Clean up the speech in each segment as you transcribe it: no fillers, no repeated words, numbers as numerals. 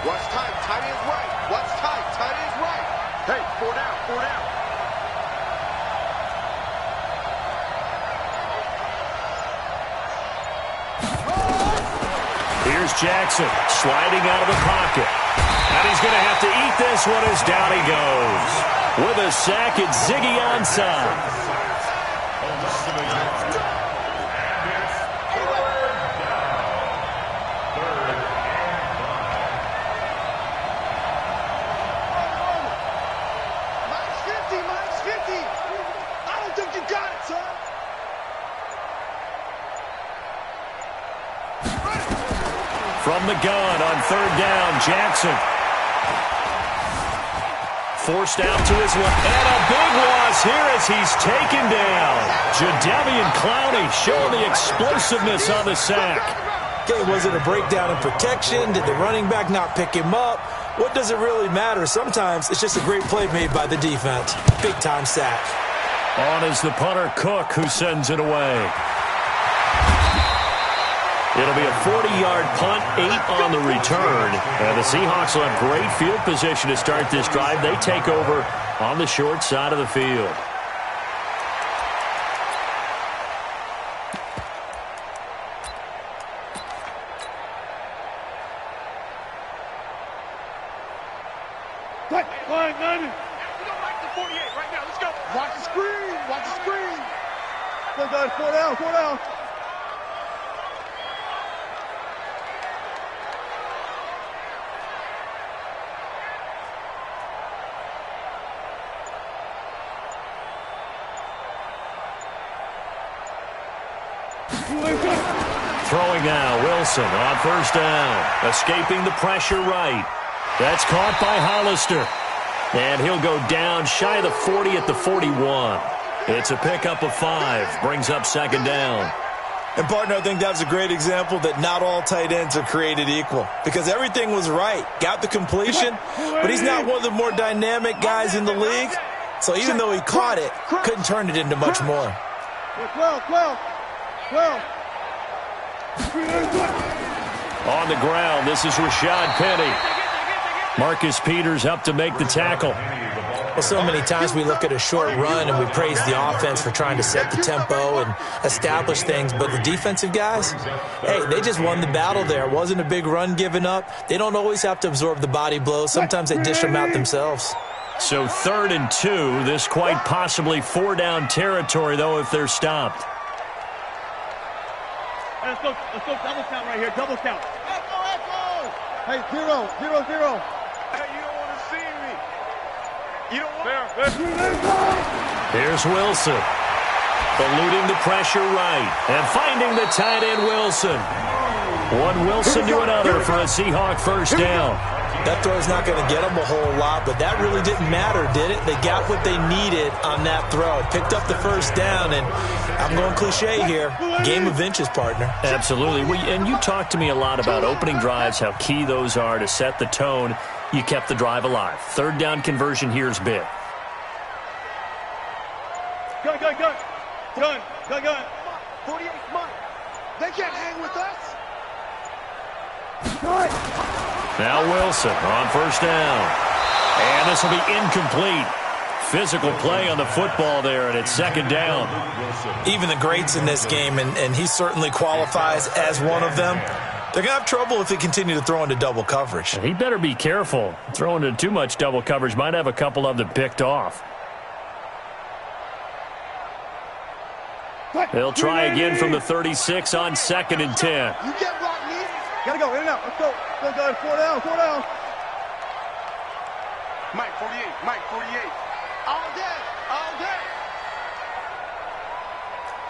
Watch tight. Tight end's right. Watch tight. Tight end's right. Hey, 4 down. 4 down. Here's Jackson sliding out of the pocket. And he's going to have to eat this one as down he goes. With a sack, it's Ziggy Ansah. From the gun on 3rd down, Jackson. Forced out to his left. And a big loss here as he's taken down. Jadeveon Clowney showing the explosiveness on the sack. Okay, was it a breakdown in protection? Did the running back not pick him up? What does it really matter? Sometimes it's just a great play made by the defense. Big-time sack. On is the punter, Cook, who sends it away. It'll be a 40-yard punt, 8 on the return. And the Seahawks will have great field position to start this drive. They take over on the short side of the field. We don't like the 48 right now. Let's go. Watch the screen. Watch the screen. Go, guys. 4 down. 4 down. Throwing now, Wilson on 1st down. Escaping the pressure right. That's caught by Hollister. And he'll go down shy of the 40 at the 41. It's a pickup of 5. Brings up 2nd down. And, partner, I think that's a great example that not all tight ends are created equal. Because everything was right. Got the completion, but he's not one of the more dynamic guys in the league. So even though he caught it, couldn't turn it into much more. 12. On the ground, this is Rashad Penny. Marcus Peters up to make the tackle. Well, so many times we look at a short run and we praise the offense for trying to set the tempo and establish things, but the defensive guys, hey, they just won the battle there. It wasn't a big run given up. They don't always have to absorb the body blows. Sometimes they dish them out themselves. So 3rd and 2, this quite possibly 4-down territory, though, if they're stopped. Let's go double count right here. Double count. Echo. Hey, 0. Hey, you don't want to see me. You don't want. Here's Wilson. Eluding the pressure right. And finding the tight end Wilson. One Wilson to another for a Seahawk 1st down. That throw's not going to get them a whole lot, but that really didn't matter, did it? They got what they needed on that throw. Picked up the 1st down, and I'm going cliche here. Game of inches, partner. Absolutely. And you talked to me a lot about opening drives, how key those are to set the tone. You kept the drive alive. 3rd down conversion here is big. Gun. 48 months. They can't hang with us. Now Wilson on 1st down. And this will be incomplete. Physical play on the football there, and it's 2nd down. Even the greats in this game, and he certainly qualifies as one of them, they're going to have trouble if they continue to throw into double coverage. He better be careful. Throwing into too much double coverage might have a couple of them picked off. They'll try again from the 36 on 2nd and 10. You can't block me. Gotta go in and out. Let's go. Go, guys. 4 down. Mike 48. All day.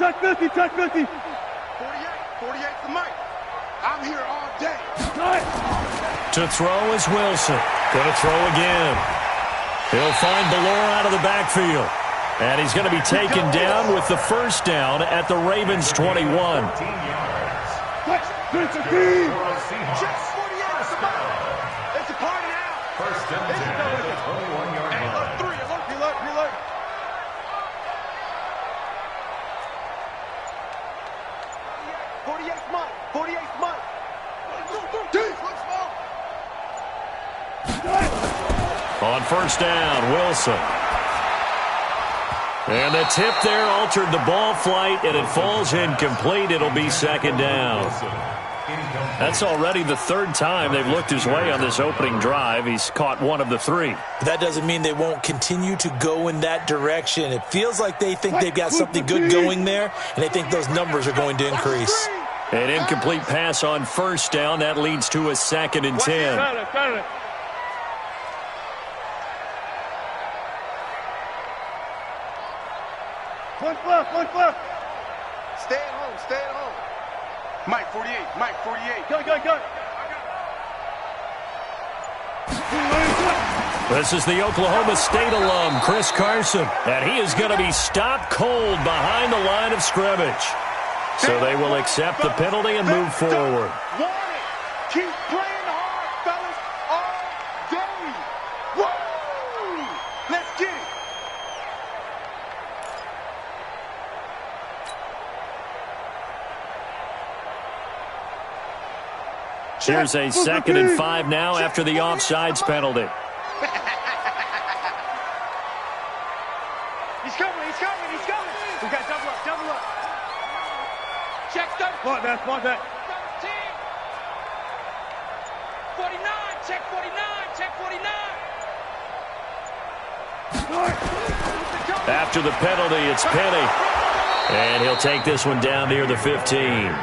Touch 50. 48 to Mike. I'm here all day. To throw is Wilson. Gonna throw again. He'll find Ballore out of the backfield. And he's going to be taken down with the 1st down at the Ravens 21. It's a party now. 1st and 10 at the 21-yard line. Alert. 48th month. On first down, Wilson. And the tip there altered the ball flight, and it falls incomplete. It'll be second down. That's already the third time they've looked his way on this opening drive. He's caught one of the three. That doesn't mean they won't continue to go in that direction. It feels like they think they've got something good going there, and they think those numbers are going to increase. An incomplete pass on first down. That leads to a 2nd and 10. One left. Stay at home. Mike 48. Go. This is the Oklahoma State alum, Chris Carson, and he is going to be stopped cold behind the line of scrimmage. So they will accept the penalty and move forward. Keep playing hard, fellas, all day. Woo! Let's get it. Here's a 2nd and 5 now after the offsides penalty. He's coming. We got double up. Check double. Spot that. 13. 49, check 49. After the penalty, it's Penny. And he'll take this one down near the 15.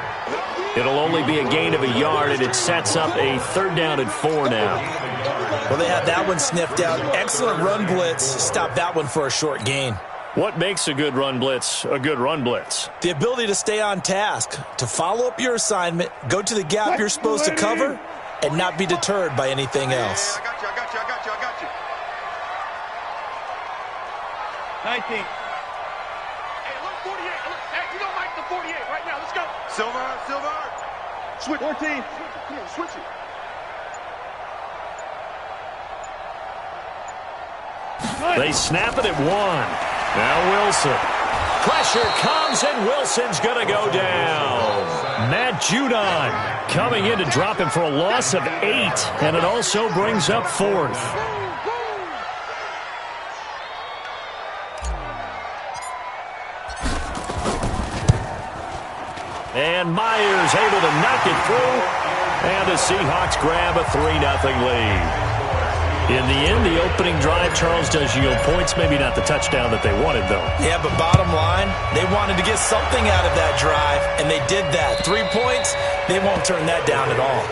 It'll only be a gain of a yard, and it sets up a 3rd down and 4 now. Well, they had that one sniffed out. Excellent run blitz. Stop that one for a short gain. What makes a good run blitz a good run blitz? The ability to stay on task, to follow up your assignment, go to the gap you're supposed to cover, and not be deterred by anything else. I got you. 19. Hey, look, 48. Hey, you don't like the 48 right now. Let's go. Silver. Switch. 14. Come on, switch it. They snap it at 1. Now Wilson. Pressure comes, and Wilson's going to go down. Matt Judon coming in to drop him for a loss of 8, and it also brings up 4th. And Myers able to knock it through, and the Seahawks grab a 3-0 lead. In the end, the opening drive, Charles, does yield points. Maybe not the touchdown that they wanted, though. Yeah, but bottom line, they wanted to get something out of that drive, and they did that. 3 points, they won't turn that down at all.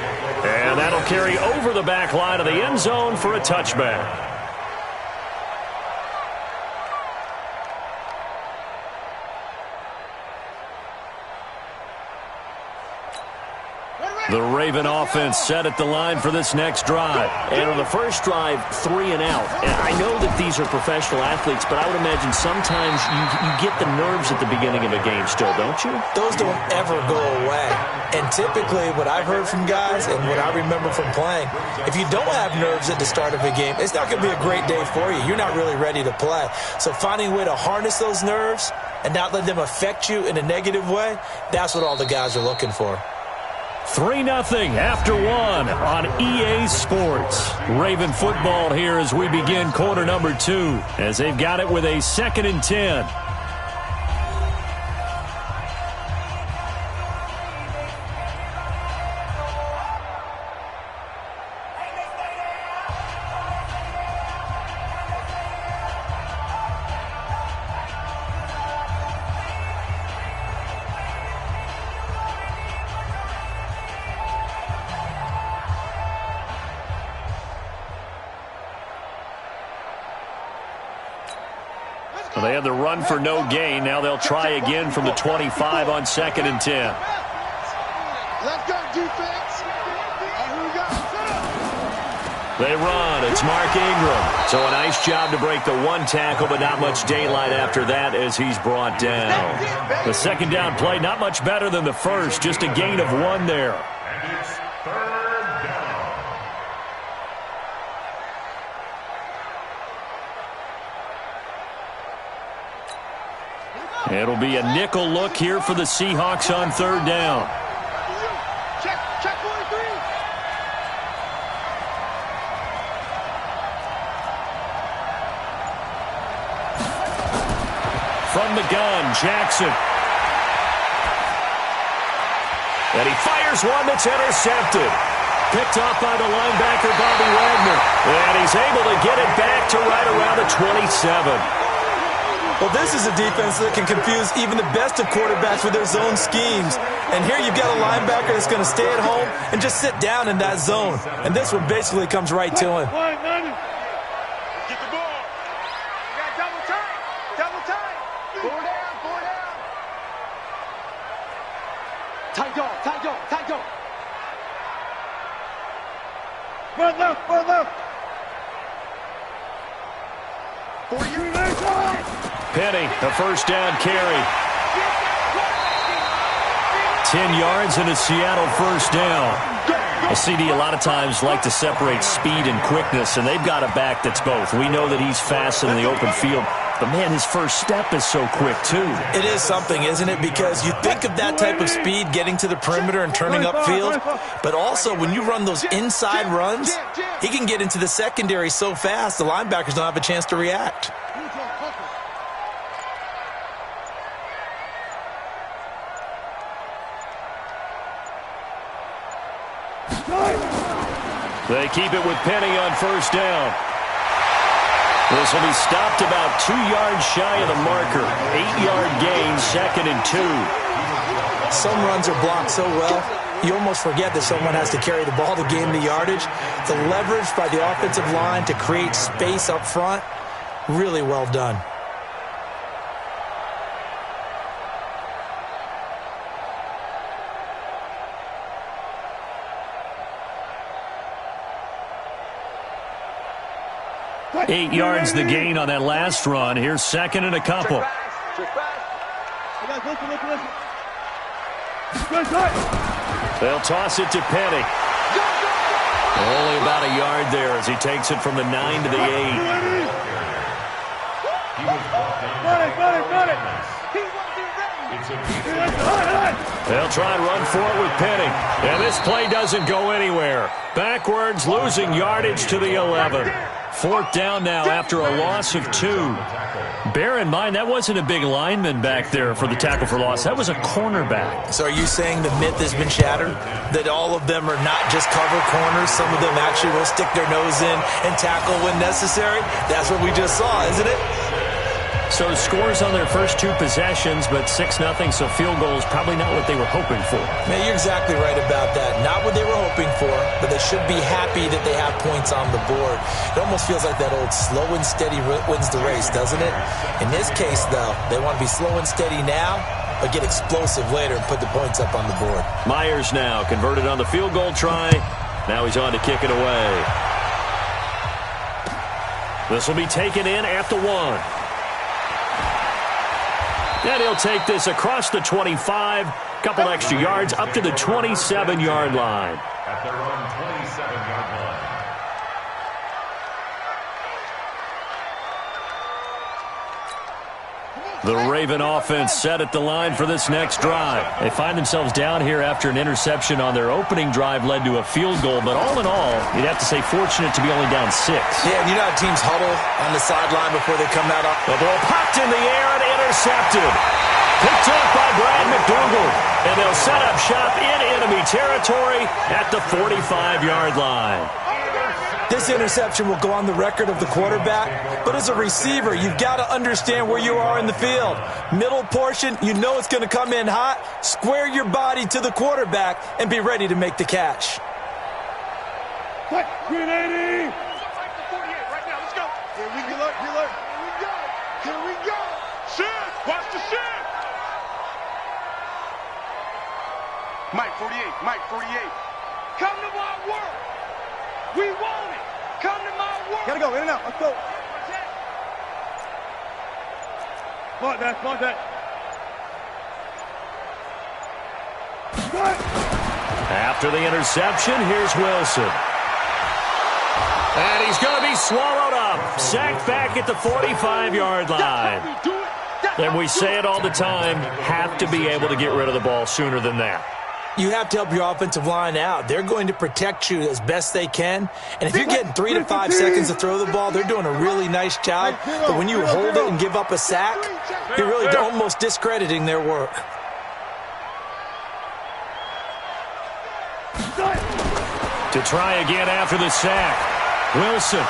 And that'll carry over the back line of the end zone for a touchback. The Raven offense set at the line for this next drive. And on the first drive, 3 and out. And I know that these are professional athletes, but I would imagine sometimes you get the nerves at the beginning of a game still, don't you? Those don't ever go away. And typically what I've heard from guys and what I remember from playing, if you don't have nerves at the start of a game, it's not going to be a great day for you. You're not really ready to play. So finding a way to harness those nerves and not let them affect you in a negative way, that's what all the guys are looking for. 3-0 after 1 on EA Sports. Raven football here as we begin quarter number 2, as they've got it with a 2nd and 10. Well, they had the run for no gain. Now they'll try again from the 25 on 2nd and 10. Let's go, defense. Here we go. They run. It's Mark Ingram. So a nice job to break the 1 tackle, but not much daylight after that as he's brought down. The 2nd down play, not much better than the first. Just a gain of 1 there. It'll be a nickel look here for the Seahawks on 3rd down. Check 43. from the gun, Jackson. And he fires one that's intercepted. Picked off by the linebacker, Bobby Wagner. And he's able to get it back to right around the 27. Well, this is a defense that can confuse even the best of quarterbacks with their zone schemes. And here you've got a linebacker that's going to stay at home and just sit down in that zone. And this one basically comes right to him. Get the ball. You got double time. Double time. Four down. Four down. Tight dog. Tight dog. Tight dog. Run left. Run left. 40 Penny, a first down carry. 10 yards and a Seattle first down. A CD a lot of times like to separate speed and quickness, and they've got a back that's both. We know that he's fast in the open field, but, man, his first step is so quick, too. It is something, isn't it? Because you think of that type of speed getting to the perimeter and turning upfield, but also when you run those inside runs, he can get into the secondary so fast the linebackers don't have a chance to react. They keep it with Penny on first down. This will be stopped about 2 yards shy of the marker. 8-yard gain, 2nd and 2. Some runs are blocked so well, you almost forget that someone has to carry the ball to gain the yardage. The leverage by the offensive line to create space up front, really well done. Eight yards the gain on that last run. Here's 2nd and a couple. They'll toss it to Penny. Only about a yard there as he takes it from the 9 to the 8. They'll try and run for it with Penny. And this play doesn't go anywhere. Backwards, losing yardage to the 11. 4th down now after a loss of 2. Bear in mind, that wasn't a big lineman back there for the tackle for loss. That was a cornerback. So are you saying the myth has been shattered? That all of them are not just cover corners? Some of them actually will stick their nose in and tackle when necessary? That's what we just saw, isn't it? So scores on their first 2 possessions, but 6-0, so field goal is probably not what they were hoping for. Man, you're exactly right about that. Not what they were hoping for, but they should be happy that they have points on the board. It almost feels like that old slow and steady wins the race, doesn't it? In this case, though, they want to be slow and steady now, but get explosive later and put the points up on the board. Myers now converted on the field goal try. Now he's on to kick it away. This will be taken in at the 1. And he'll take this across the 25, couple extra yards, up to the 27-yard line. At their own 27-yard line. The Raven offense set at the line for this next drive. They find themselves down here after an interception on their opening drive led to a field goal. But all in all, you'd have to say fortunate to be only down 6. Yeah, and you know how teams huddle on the sideline before they come out. The ball popped in the air and intercepted. Picked up by Brad McDougal. And they'll set up shop in enemy territory at the 45-yard line. This interception will go on the record of the quarterback, but as a receiver, you've got to understand where you are in the field. Middle portion, you know it's going to come in hot. Square your body to the quarterback and be ready to make the catch. Quick, 380. Right now, let's go. Here we go. Here we go. Here we go. Shift. Watch the shift. Mike 48. Mike 48. Come to my world. We want it. Come to my world. Gotta go. In and out. Let's go. Come on, Dad. Come on, Dad. After the interception, here's Wilson. And he's going to be swallowed up. Sacked back at the 45-yard line. And we say it all the time, have to be able to get rid of the ball sooner than that. You have to help your offensive line out. They're going to protect you as best they can. And if you're getting 3 to 5 seconds to throw the ball, they're doing a really nice job. But when you hold it and give up a sack, you're really almost discrediting their work. To try again after the sack, Wilson.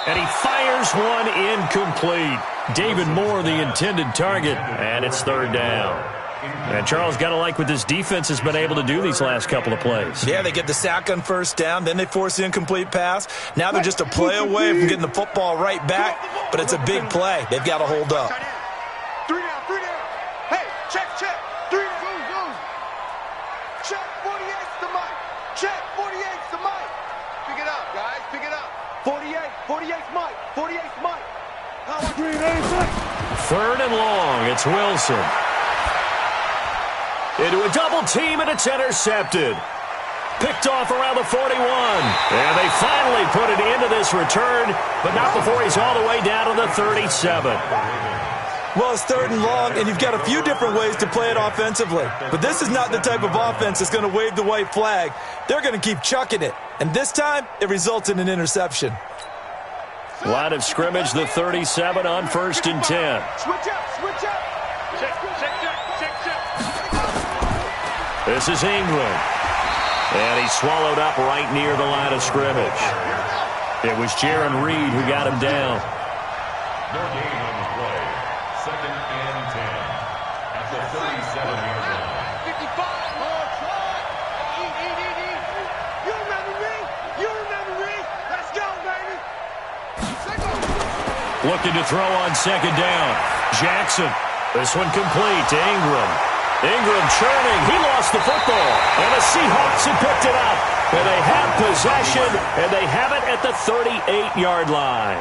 And he fires one incomplete. David Moore, the intended target, and it's third down. And Charles, got to like what this defense has been able to do these last couple of plays. Yeah, they get the sack on first down, then they force the incomplete pass. Now they're just a play away from getting the football right back, but it's a big play. They've got to hold up. 3 down, 3 down. Hey, check. 3 down, go. Check, 48's the mic. Check, 48's the mic. Pick it up, guys, pick it up. 48's mic. 48's mic. Third and long, it's Wilson. Into a double team, and it's intercepted. Picked off around the 41. And they finally put it into this return, but not before he's all the way down to the 37. Well, it's third and long, and you've got a few different ways to play it offensively. But this is not the type of offense that's going to wave the white flag. They're going to keep chucking it. And this time, it results in an interception. Line of scrimmage, the 37 on 1st and 10. Switch up. Check. This is Ingram. And he's swallowed up right near the line of scrimmage. It was Jaron Reed who got him down. No gain on the play. 2nd and 10. At the 37-yard line. 55. Eat. You remember me? Let's go, baby. Looking to throw on 2nd down. Jackson. This one complete to Ingram. Ingram churning. He lost the football. And the Seahawks have picked it up. And they have possession, and they have it at the 38-yard line.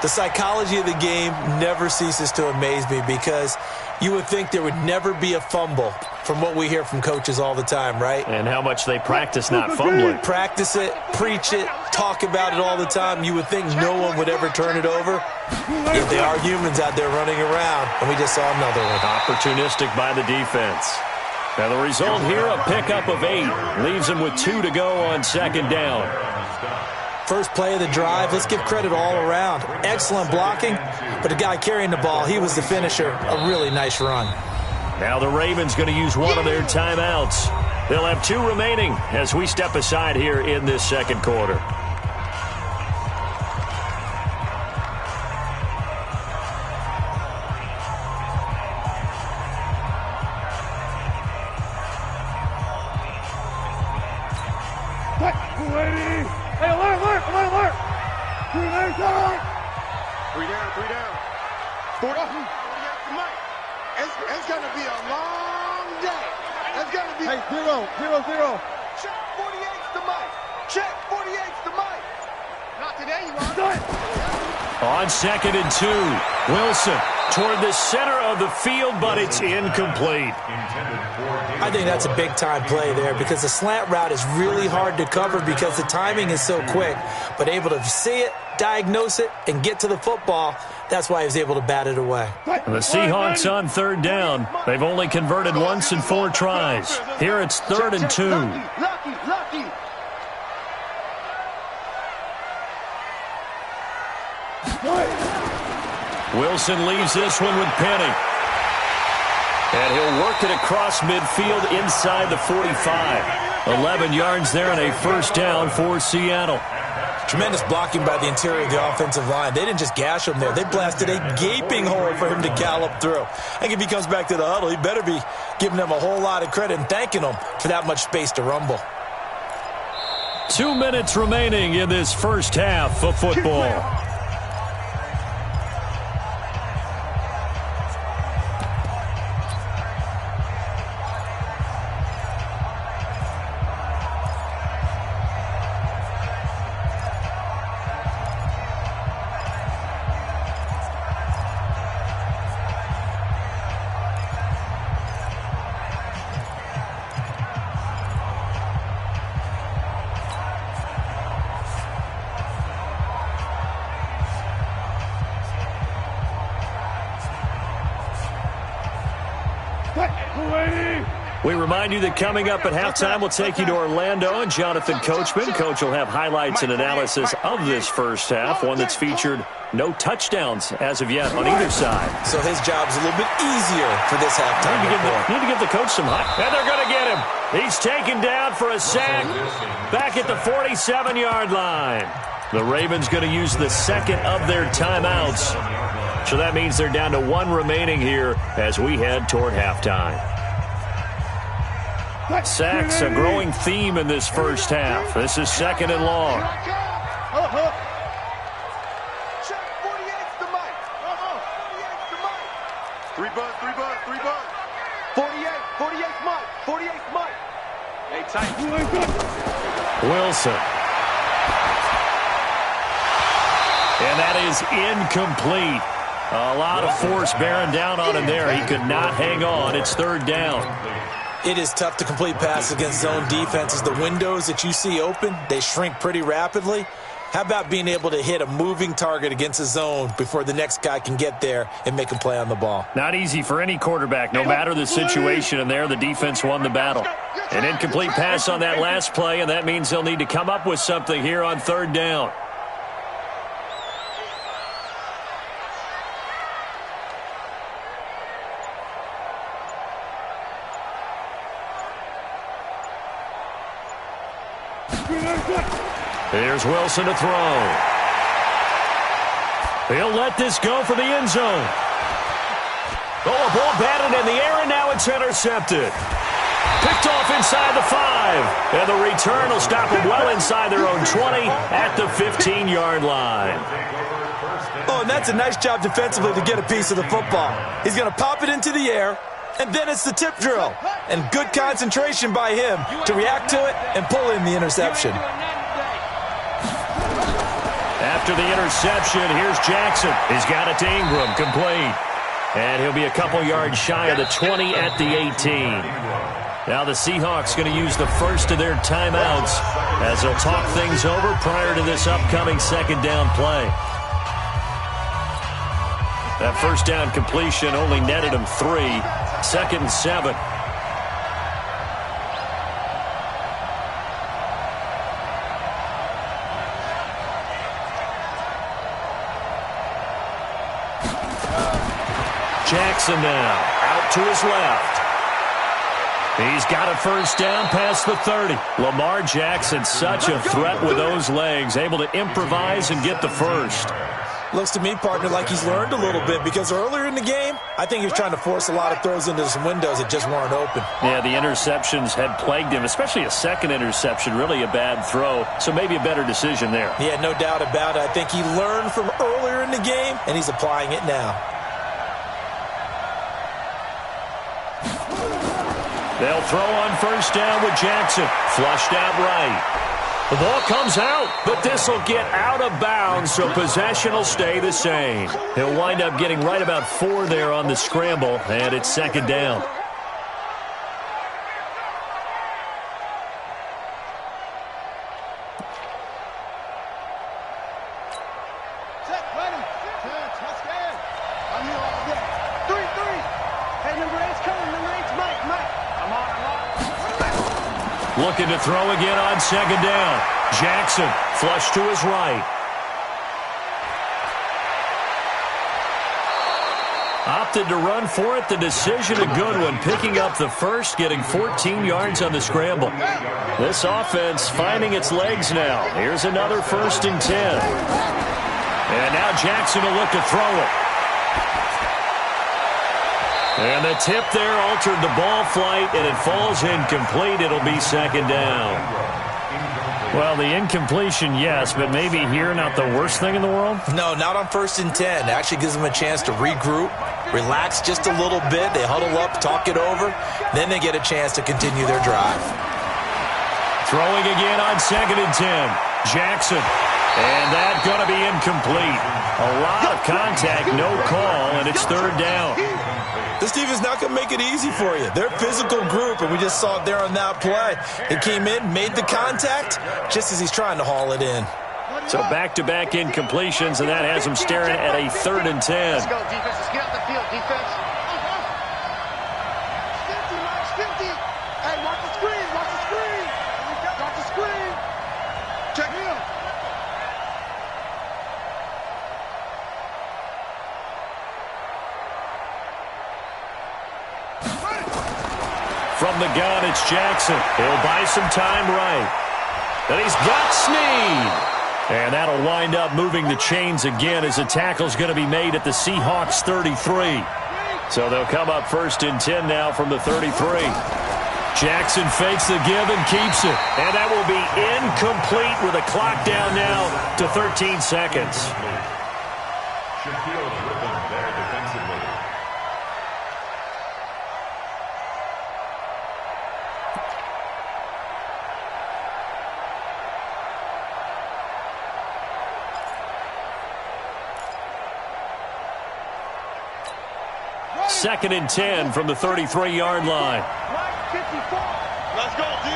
The psychology of the game never ceases to amaze me because you would think there would never be a fumble from what we hear from coaches all the time, right? And how much they practice not fumbling. Practice it, preach it, talk about it all the time. You would think no one would ever turn it over. Yet they are humans out there running around, and we just saw another one. Opportunistic by the defense. Now the result here, a pickup of 8. Leaves them with 2 to go on 2nd down. First play of the drive, let's give credit all around. Excellent blocking, but the guy carrying the ball, he was the finisher. A really nice run. Now the Ravens going to use one of their timeouts. They'll have 2 remaining as we step aside here in this 2nd quarter. Hey, alert! 3 down. 40. It's going to be a long day. It's going to be... Hey, 0. Check, 48's the mic. Check, 48's the mic. Not today, you are. On 2nd and 2, Wilson toward the center of the field, but it's incomplete. I think that's a big-time play there because the slant route is really hard to cover because the timing is so quick. But able to see it, diagnose it, and get to the football, that's why he was able to bat it away. The Seahawks on 3rd down. They've only converted once in 4 tries. Here it's 3rd and 2. Lucky. Wilson leaves this one with Penny. And he'll work it across midfield inside the 45. 11 yards there and a 1st down for Seattle. Tremendous blocking by the interior of the offensive line. They didn't just gash him there. They blasted a gaping hole for him to gallop through. I think if he comes back to the huddle, he better be giving them a whole lot of credit and thanking them for that much space to rumble. 2 minutes remaining in this first half of football. We remind you that coming up at halftime, we'll take you to Orlando and Jonathan Coachman. Coach will have highlights and analysis of this first half, one that's featured no touchdowns as of yet on either side. So his job's a little bit easier for this halftime. Need to give the coach some hype. And they're going to get him. He's taken down for a sack back at the 47-yard line. The Ravens going to use the second of their timeouts. So that means they're down to one remaining here as we head toward halftime. Sacks, a growing theme in this first half. This is second and long. Check 48's the mic. 48's the mic. 3 bucks, 3 bucks, 3 bucks. 48's mic. 48's mic. Hey, tight. Wilson. And that is incomplete. A lot of force bearing down on him there. He could not hang on. It's third down. It is tough to complete passes against zone defenses. The windows that you see open, they shrink pretty rapidly. How about being able to hit a moving target against a zone before the next guy can get there and make a play on the ball? Not easy for any quarterback, no matter the situation, and there the defense won the battle. An incomplete pass on that last play, and that means they'll need to come up with something here on third down. Here's Wilson to throw. He'll let this go for the end zone. Oh, a ball batted in the air, and now it's intercepted. Picked off inside the 5. And the return will stop them well inside their own 20 at the 15-yard line. Oh, and that's a nice job defensively to get a piece of the football. He's going to pop it into the air, and then it's the tip drill. And good concentration by him to react to it and pull in the interception. After the interception, here's Jackson. He's got it to Ingram, complete. And he'll be a couple yards shy of the 20 at the 18. Now the Seahawks going to use the first of their timeouts as they'll talk things over prior to this upcoming second down play. That first down completion only netted him 3. Second and 7. Jackson now out to his left. He's got a first down past the 30. Lamar Jackson, such a threat with those legs, able to improvise and get the first. Looks to me, partner, like he's learned a little bit because earlier in the game, I think he was trying to force a lot of throws into some windows that just weren't open. Yeah, the interceptions had plagued him, especially a second interception, really a bad throw, so maybe a better decision there. Yeah, no doubt about it. I think he learned from earlier in the game, and he's applying it now. They'll throw on first down with Jackson. Flushed out right. The ball comes out, but this will get out of bounds, so possession will stay the same. He'll wind up getting right about 4 there on the scramble, and it's second down. Looking to throw again on second down. Jackson flush to his right. Opted to run for it. The decision a good one. Picking up the first, getting 14 yards on the scramble. This offense finding its legs now. Here's another 1st and 10. And now Jackson will look to throw it. And the tip there altered the ball flight, and it falls incomplete. It'll be second down. Well, the incompletion, yes, but maybe here not the worst thing in the world? No, not on 1st and 10. It actually gives them a chance to regroup, relax just a little bit. They huddle up, talk it over. Then they get a chance to continue their drive. Throwing again on 2nd and 10. Jackson. And that's going to be incomplete. A lot of contact, no call, and it's third down. This defense is not going to make it easy for you. They're a physical group, and we just saw it there on that play. He came in, made the contact, just as he's trying to haul it in. So back-to-back incompletions, and that has him staring at a 3rd and 10. Let's go, defense. Let's get off the field, defense. 50, Max, 50. check it out. From the gun, it's Jackson. He'll buy some time right. And he's got Snead. And that'll wind up moving the chains again as a tackle's going to be made at the Seahawks 33. So they'll come up 1st and 10 now from the 33. Jackson fakes the give and keeps it. And that will be incomplete with a clock down now to 13 seconds. Shaquille's rhythm there defensively. Second and 10 from the 33-yard line. Let's go, D.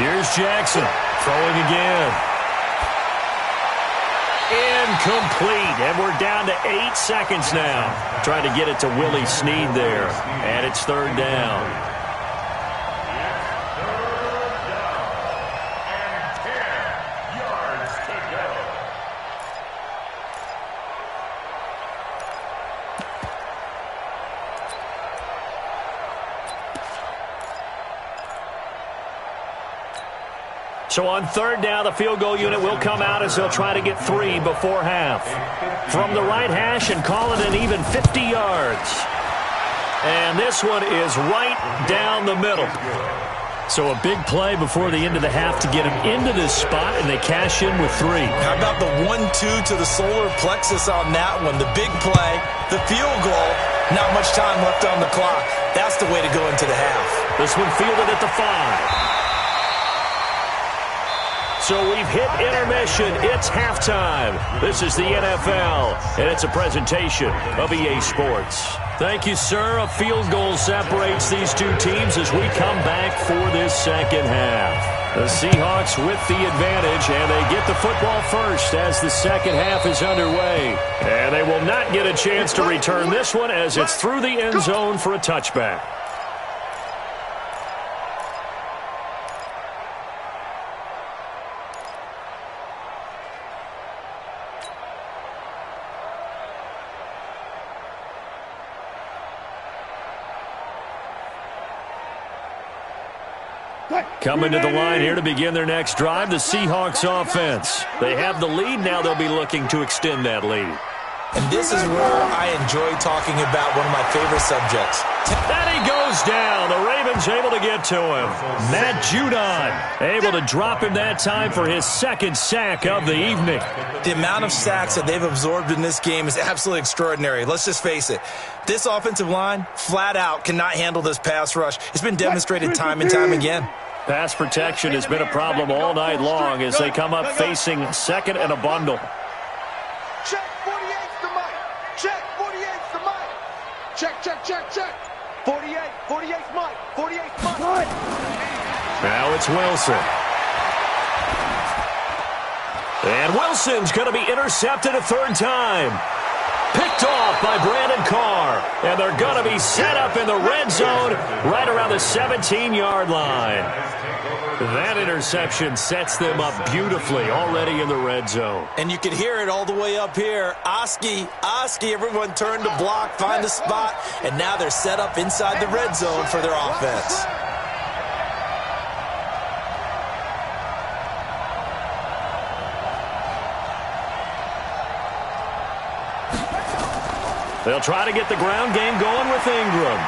Here's Jackson throwing again. Incomplete, and we're down to 8 seconds now. Trying to get it to Willie Snead there, and it's 3rd down. So on 3rd down, the field goal unit will come out as they'll try to get 3 before half. From the right hash and call it an even 50 yards. And this one is right down the middle. So a big play before the end of the half to get him into this spot, and they cash in with 3. How about the 1-2 to the solar plexus on that one? The big play, the field goal, not much time left on the clock. That's the way to go into the half. This one fielded at the 5. So we've hit intermission. It's halftime. This is the NFL, and it's a presentation of EA Sports. Thank you, sir. A field goal separates these two teams as we come back for this second half. The Seahawks with the advantage, and they get the football first as the second half is underway. And they will not get a chance to return this one as it's through the end zone for a touchback. Coming to the line here to begin their next drive, the Seahawks offense. They have the lead. Now they'll be looking to extend that lead. And this is where I enjoy talking about one of my favorite subjects. And he goes down. The Ravens able to get to him. Matt Judon able to drop him that time for his 2nd sack of the evening. The amount of sacks that they've absorbed in this game is absolutely extraordinary. Let's just face it. This offensive line, flat out, cannot handle this pass rush. It's been demonstrated time and time again. Pass protection has been a problem all night long as they come up facing 2nd and a bundle. Check 48's the mic. Check 48's the mic. Check. 48's mic. 48's mic. Now it's Wilson. And Wilson's going to be intercepted a 3rd time. Picked off by Brandon Carr. And they're going to be set up in the red zone right around the 17-yard line. That interception sets them up beautifully already in the red zone. And you can hear it all the way up here. Oski, everyone turned to block, find a spot, and now they're set up inside the red zone for their offense. They'll try to get the ground game going with Ingram.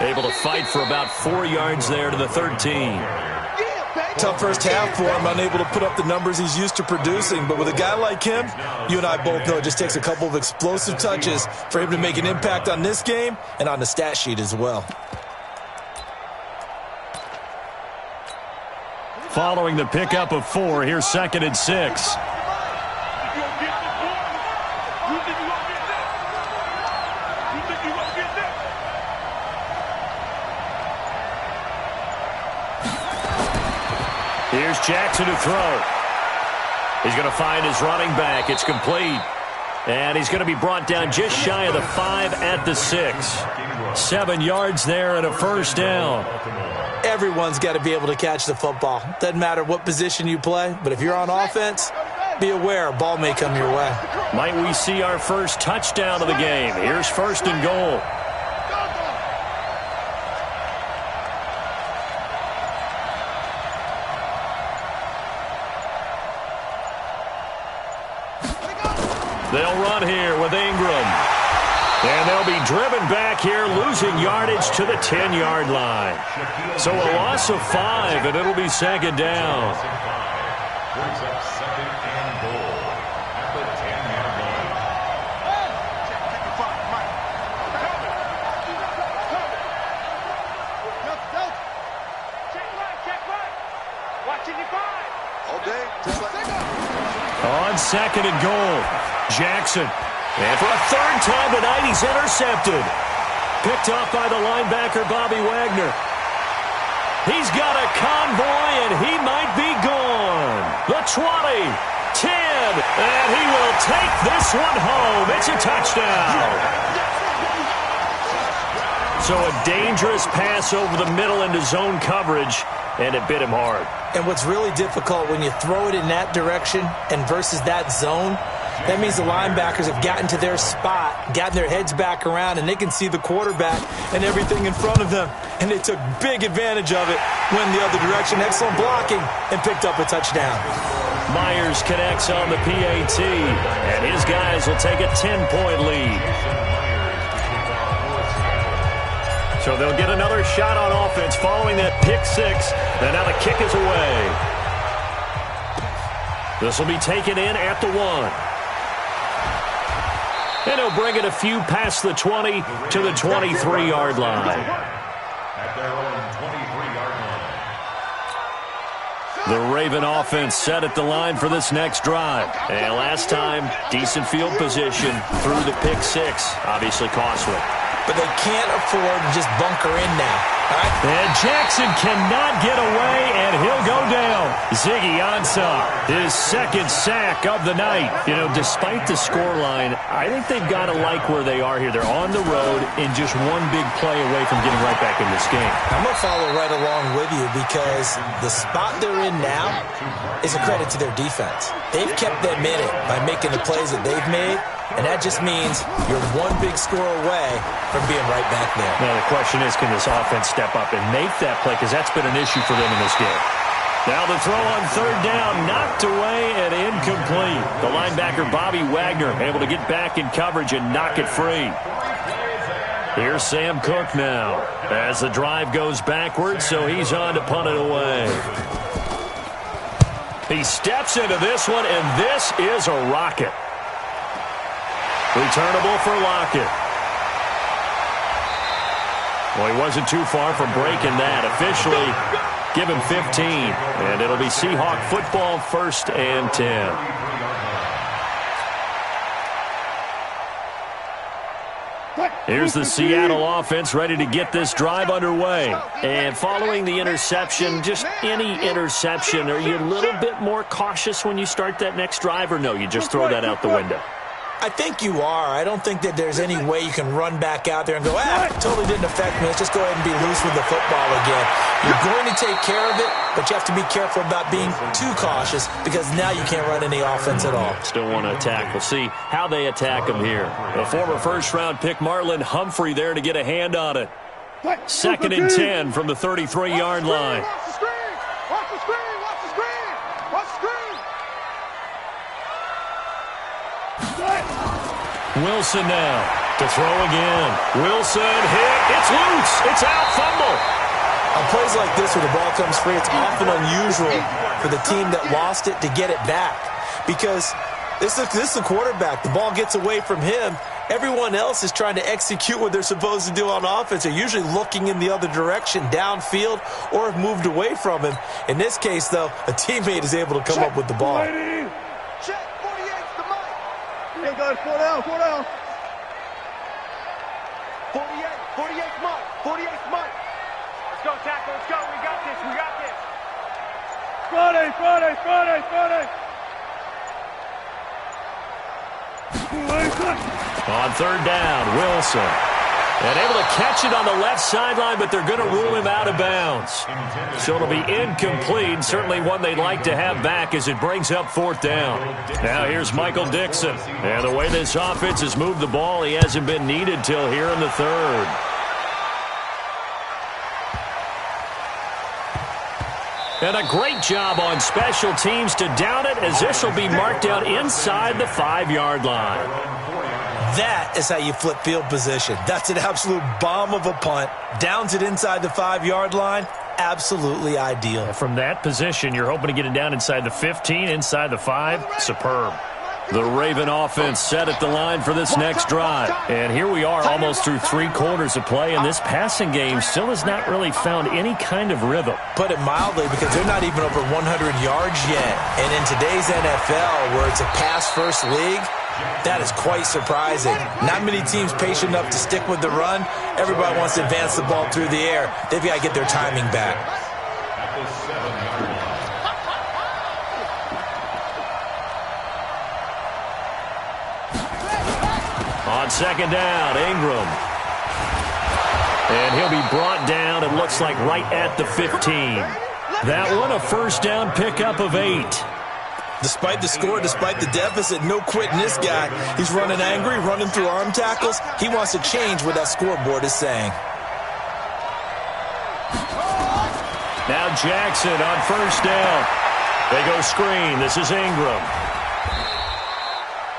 Able to fight for about 4 yards there to the 13. Tough first half for him, unable to put up the numbers he's used to producing. But with a guy like him, you and I both know it just takes a couple of explosive touches for him to make an impact on this game and on the stat sheet as well. Following the pickup of 4, here's 2nd and 6. Here's Jackson to throw. He's going to find his running back. It's complete. And he's going to be brought down just shy of the 5 at the 6. 7 yards there and a first down. Everyone's got to be able to catch the football. Doesn't matter what position you play, but if you're on offense, be aware a ball may come your way. Might we see our first touchdown of the game? Here's first and goal. They'll run here with Ingram. And they'll be driven back here, losing yardage to the 10-yard line. So a loss of 5, and it'll be second down. Brings up second and goal at the 10-yard line. Check right. Watching your five. All day. On second and goal, Jackson. And for a third time tonight, he's intercepted. Picked off by the linebacker, Bobby Wagner. He's got a convoy, and he might be gone. The 20, 10, and he will take this one home. It's a touchdown. So a dangerous pass over the middle into zone coverage, and it bit him hard. And what's really difficult when you throw it in that direction and versus that zone, that means the linebackers have gotten to their spot, gotten their heads back around, and they can see the quarterback and everything in front of them. And they took big advantage of it, went the other direction, excellent blocking, and picked up a touchdown. Myers connects on the PAT, and his guys will take a 10-point lead. So they'll get another shot on offense following that pick six. And now the kick is away. This will be taken in at the 1. And he'll bring it a few past the 20 to the 23-yard line. At their own 23-yard line. The Raven offense set at the line for this next drive. And last time, decent field position through the pick six. Obviously costly. But they can't afford to just bunker in now. All right? And Jackson cannot get away, and he'll go down. Ziggy Ansah, his second sack of the night. You know, despite the scoreline, I think they've got to like where they are here. They're on the road and just one big play away from getting right back in this game. I'm going to follow right along with you because the spot they're in now is a credit to their defense. They've kept them in it by making the plays that they've made. And that just means you're one big score away from being right back there. Now, the question is, can this offense step up and make that play? Because that's been an issue for them in this game. Now the throw on third down, knocked away and incomplete. The linebacker, Bobby Wagner, able to get back in coverage and knock it free. Here's Sam Cook now as the drive goes backwards, so he's on to punt it away. He steps into this one, and this is a rocket. Returnable for Lockett. Well, he wasn't too far from breaking that. Officially, give him 15. And it'll be Seahawk football, 1st and 10. Here's the Seattle offense ready to get this drive underway. And following the interception, just any interception, are you a little bit more cautious when you start that next drive, or no, you just throw that out the window? I think you are. I don't think that there's any way you can run back out there and go, totally didn't affect me. Let's just go ahead and be loose with the football again. You're going to take care of it, but you have to be careful about being too cautious because now you can't run any offense at all. Still want to attack. We'll see how they attack him here. The former first-round pick, Marlon Humphrey, there to get a hand on it. 2nd and 10 from the 33-yard line. Watch the screen! Watch the screen! Watch the screen! Watch the screen! Wilson now to throw again. Wilson hit. It's loose. It's out. Fumble. On plays like this where the ball comes free, it's often unusual for the team that lost it to get it back because this is the quarterback. The ball gets away from him. Everyone else is trying to execute what they're supposed to do on offense. They're usually looking in the other direction, downfield, or have moved away from him. In this case, though, a teammate is able to come up with the ball. Check, 48's the mic. Hey, guys, 4 down, 4 down. 48's Mike, 48's Mike. Let's go, tackle, let's go. We got this, we got this. Friday. On third down, Wilson. And able to catch it on the left sideline, but they're going to rule him out of bounds. So it'll be incomplete. Certainly one they'd like to have back as it brings up 4th down. Now here's Michael Dixon. And the way this offense has moved the ball, he hasn't been needed till here in the 3rd. And a great job on special teams to down it, as this will be marked out inside the 5-yard line. That is how you flip field position. That's an absolute bomb of a punt. Downs it inside the 5-yard line. Absolutely ideal. From that position, you're hoping to get it down inside the 15, inside the 5. Superb. The Raven offense set at the line for this next drive. And here we are almost through 3 quarters of play, and this passing game still has not really found any kind of rhythm. Put it mildly, because they're not even over 100 yards yet. And in today's NFL, where it's a pass-first league, that is quite surprising. Not many teams patient enough to stick with the run. Everybody wants to advance the ball through the air. They've got to get their timing back. On 2nd down, Ingram. And he'll be brought down, it looks like, right at the 15. That one, a 1st down pickup of 8. Despite the score, despite the deficit, no quitting this guy. He's running angry, running through arm tackles. He wants to change what that scoreboard is saying. Now Jackson on 1st down. They go screen. This is Ingram.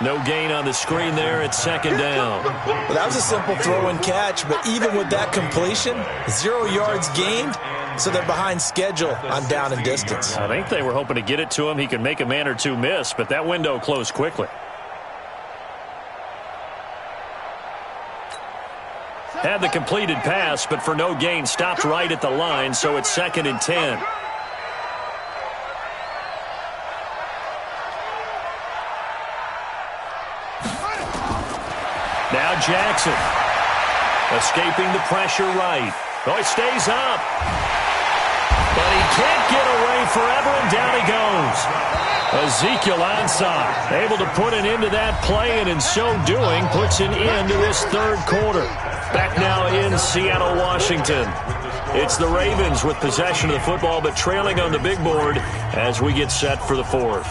No gain on the screen there at 2nd down. Well, that was a simple throw and catch, but even with that completion, 0 yards gained, so they're behind schedule on down and distance. I think they were hoping to get it to him. He could make a man or two miss, but that window closed quickly. Had the completed pass, but for no gain, stopped right at the line, so it's 2nd and 10. Now Jackson, escaping the pressure right. Oh, he stays up. But he can't get away forever, and down he goes. Ezekiel Ansah able to put an end to that play, and in so doing, puts an end to this 3rd quarter. Back now in Seattle, Washington. It's the Ravens with possession of the football, but trailing on the big board as we get set for the 4th.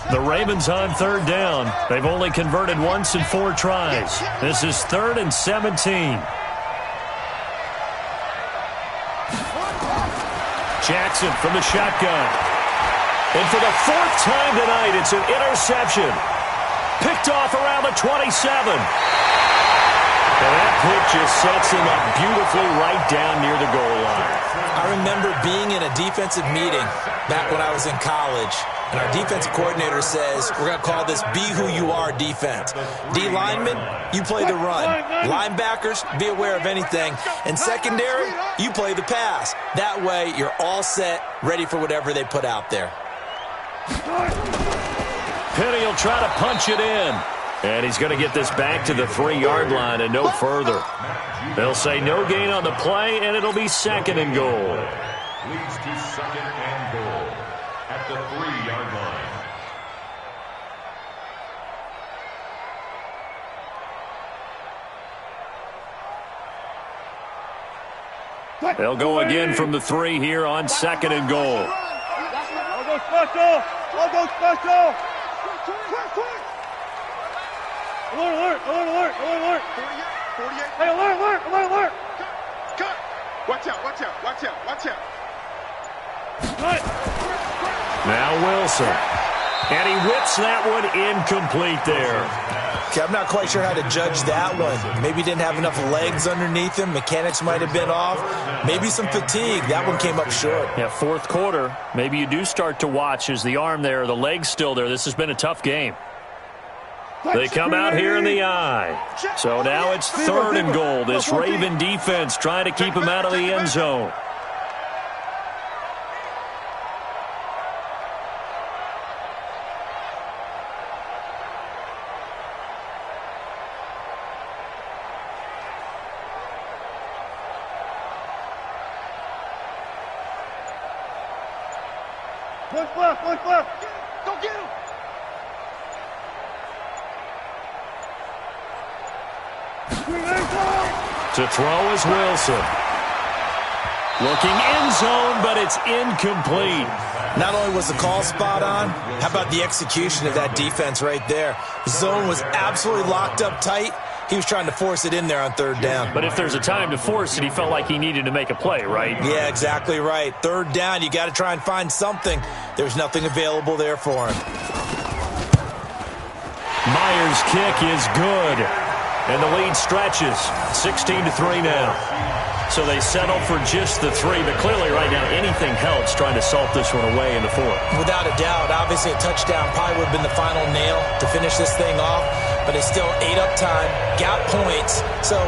The Ravens on 3rd down. They've only converted once in 4 tries. This is 3rd and 17. Jackson from the shotgun. And for the 4th time tonight, it's an interception. Picked off around the 27. And that pick just sets him up beautifully right down near the goal line. I remember being in a defensive meeting back when I was in college. And our defensive coordinator says, we're going to call this be who you are defense. D linemen, you play the run. Linebackers, be aware of anything. And secondary, you play the pass. That way, you're all set, ready for whatever they put out there. Penny will try to punch it in. And he's going to get this back to the 3-yard line and no further. They'll say no gain on the play, and it'll be 2nd and goal. Leads to 2nd and goal at the 3-yard line. They'll go again from the 3 here on 2nd and goal. I'll go special. I'll go special. Alert, alert, alert, alert, alert. 48. Hey, alert, alert, alert, alert. Cut. Watch out, watch out, watch out, watch out. Cut. Now Wilson. And he whips that one incomplete there. Okay, I'm not quite sure how to judge that one. Maybe he didn't have enough legs underneath him. Mechanics might have been off. Maybe some fatigue. That one came up short. Yeah, 4th quarter. Maybe you do start to watch as the arm there, the leg's still there. This has been a tough game. They come out here in the eye. So now it's 3rd and goal. This Raven defense trying to keep him out of the end zone. Push left, push left. Go get him. To throw is Wilson. Looking end zone, but it's incomplete. Not only was the call spot on, how about the execution of that defense right there? The zone was absolutely locked up tight. He was trying to force it in there on third down. But if there's a time to force it, he felt like he needed to make a play, right? Yeah, exactly right. Third down, you got to try and find something. There's nothing available there for him. Myers' kick is good. And the lead stretches. 16-3 now. So they settle for just the 3, but clearly right now anything helps trying to salt this one away in the 4th. Without a doubt, obviously a touchdown probably would have been the final nail to finish this thing off, but it's still 8 up time, got points. So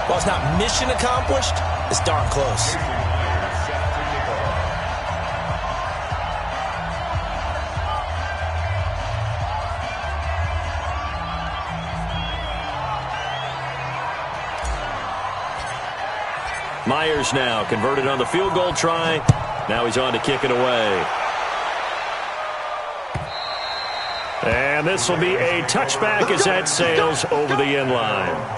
while it's not mission accomplished, it's darn close. Myers now converted on the field goal try. Now he's on to kick it away. And this will be a touchback as that sails over the end line.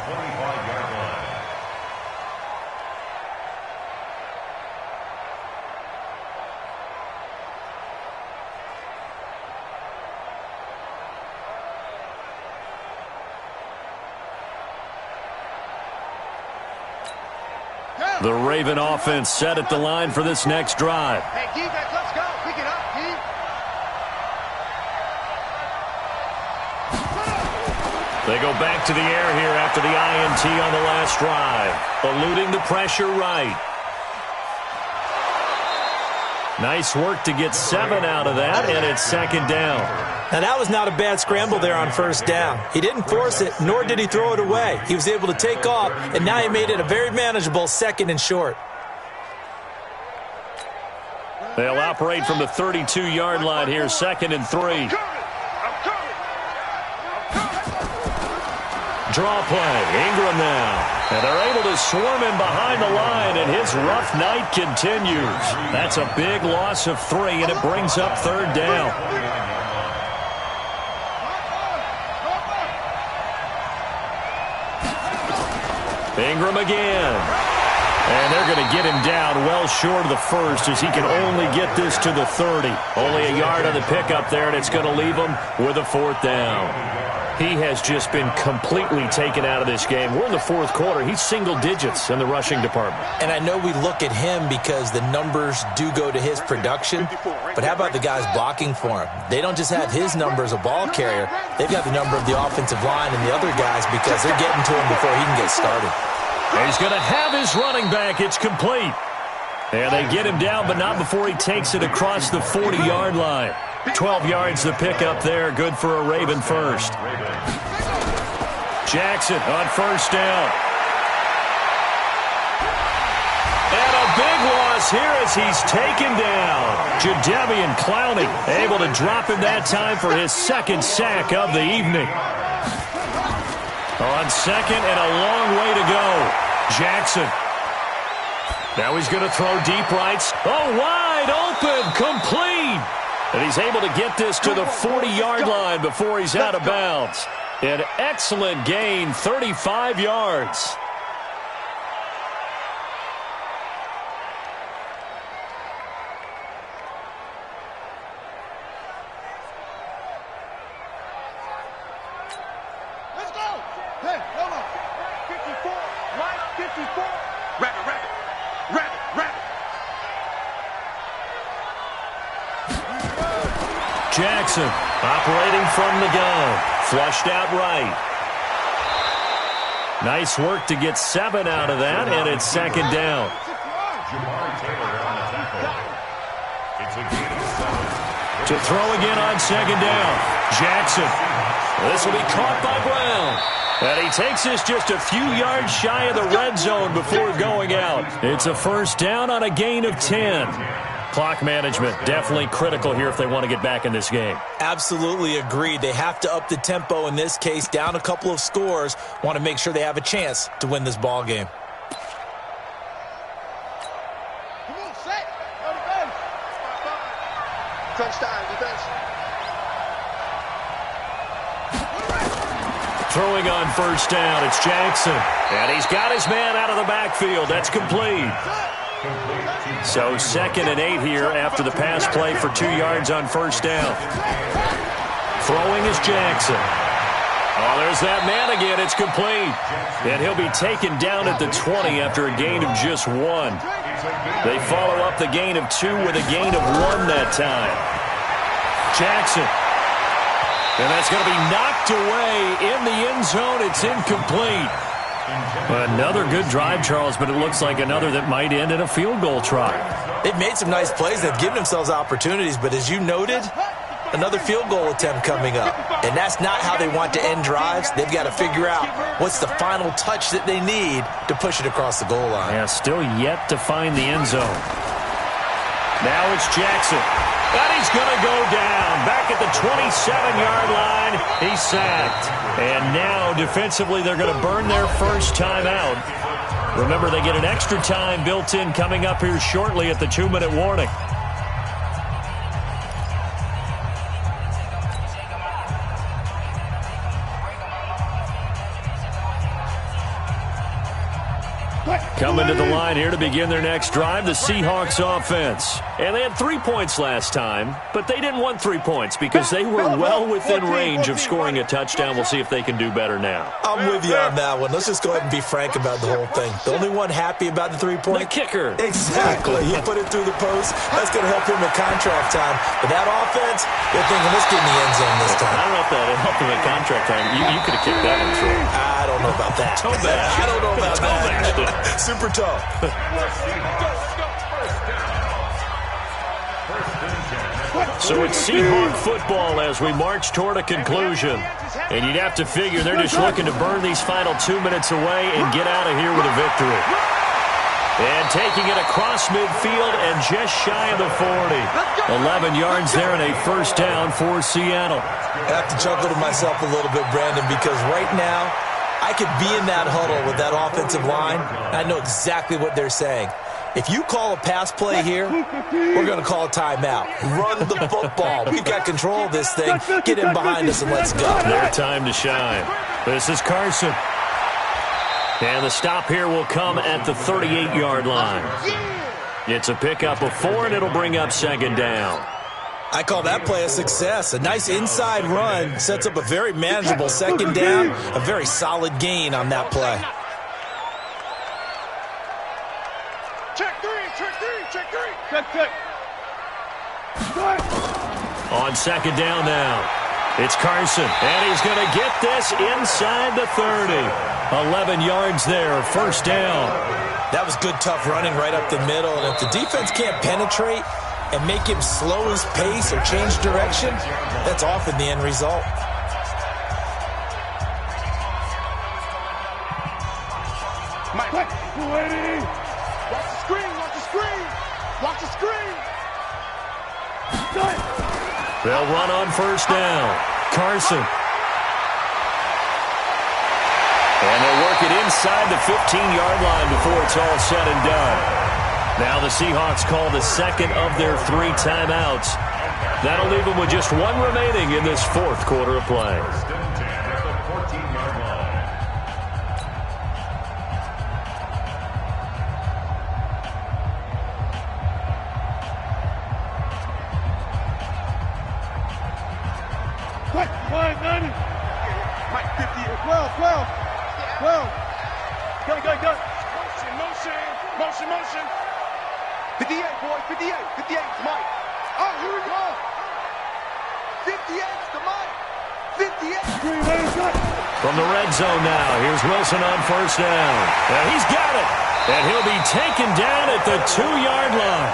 The Raven offense set at the line for this next drive. Hey, defense, let's go. Pick it up, D. They go back to the air here after the INT on the last drive. Eluding the pressure right. Nice work to get 7 out of that, and it's second down. Now, that was not a bad scramble there on first down. He didn't force it, nor did he throw it away. He was able to take off, and now he made it a very manageable 2nd and short. They'll operate from the 32-yard line here, 2nd and 3. Draw play, Ingram now. And they're able to swarm him behind the line, and his rough night continues. That's a big loss of 3, and it brings up 3rd down. Ingram again. And they're going to get him down well short of the 1st as he can only get this to the 30. Only a yard on the pickup there, and it's going to leave him with a 4th down. He has just been completely taken out of this game. We're in the 4th quarter. He's single digits in the rushing department. And I know we look at him because the numbers do go to his production, but how about the guys blocking for him? They don't just have his number as a ball carrier. They've got the number of the offensive line and the other guys because they're getting to him before he can get started. And he's going to have his running back. It's complete. And they get him down, but not before he takes it across the 40-yard line. 12 yards to pick up there. Good for a Raven first. Jackson on first down. And a big loss here as he's taken down. Jadeveon Clowney able to drop him that time for his 2nd sack of the evening. On 2nd and a long way to go. Jackson. Now he's going to throw deep right. Oh, wide open, complete. And he's able to get this to the 40-yard line before he's out of bounds. An excellent gain, 35 yards. Let's go. Hey, hold on. 54, right, 54. Rabbit, rabbit, rabbit, rabbit. Jackson operating from the gun. Flushed out right. Nice work to get 7 out of that, and it's 2nd down. To throw again on 2nd down. Jackson. This will be caught by Brown. And he takes this just a few yards shy of the red zone before going out. It's a 1st down on a gain of 10. Clock management definitely critical here if they want to get back in this game. Absolutely agreed. They have to up the tempo in this case, down a couple of scores. Want to make sure they have a chance to win this ball game. Come on, set. On the bench. Touchdown, defense. Throwing throwing on first down. It's Jackson. And he's got his man out of the backfield. That's complete. So 2nd and 8 here after the pass play for 2 yards on first down. Throwing is Jackson. Oh, there's that man again. It's complete. And he'll be taken down at the 20 after a gain of just 1. They follow up the gain of 2 with a gain of 1 that time. Jackson. And that's going to be knocked away in the end zone. It's incomplete. Another good drive, Charles, but it looks like another that might end in a field goal try. They've made some nice plays. They've given themselves opportunities, but as you noted, another field goal attempt coming up. And that's not how they want to end drives. They've got to figure out what's the final touch that they need to push it across the goal line. Yeah, still yet to find the end zone. Now it's Jackson. And he's going to go down. Back at the 27-yard line, he's sacked. And now, defensively, they're going to burn their first time out. Remember, they get an extra time built in coming up here shortly at the 2-minute warning. Coming to the line here to begin their next drive, the Seahawks offense. And they had 3 points last time, but they didn't want 3 points because they were well within range of scoring a touchdown. We'll see if they can do better now. I'm with you on that one. Let's just go ahead and be frank about the whole thing. The only one happy about the 3-point? The kicker. Exactly. He put it through the post. That's going to help him at contract time. But that offense, they're thinking, let's get in the end zone this time. I don't know if that helped him at contract time. You could have kicked that one through. I don't know about that. I don't know about that. Super tough. So it's Seahawk football as we march toward a conclusion. And you'd have to figure they're just looking to burn these final 2 minutes away and get out of here with a victory. And taking it across midfield and just shy of the 40. 11 yards there and a first down for Seattle. I have to chuckle to myself a little bit, Brandon, because right now I could be in that huddle with that offensive line, and I know exactly what they're saying. If you call a pass play here, we're going to call a timeout. Run the football. We've got control of this thing. Get in behind us and let's go. Their time to shine. This is Carson. And the stop here will come at the 38-yard line. It's a pickup of 4, and it'll bring up 2nd down. I call that play a success. A nice inside run sets up a very manageable 2nd down, a very solid gain on that play. Check three. On 2nd down now, it's Carson, and he's going to get this inside the 30. 11 yards there, first down. That was good, tough running right up the middle, and if the defense can't penetrate and make him slow his pace or change direction, that's often the end result. Mike, ready. Watch the screen. They'll run on first down. Carson. And they'll work it inside the 15-yard line before it's all said and done. Now the Seahawks call the 2nd of their 3 timeouts. That'll leave them with just 1 remaining in this 4th quarter of play. Mike, 50, 12. Go. Motion. 58, boys, 58. 58's Mike. Oh, here we go. 58's the Mike. 58. From the red zone now, here's Wilson on first down. And he's got it. And he'll be taken down at the 2-yard line.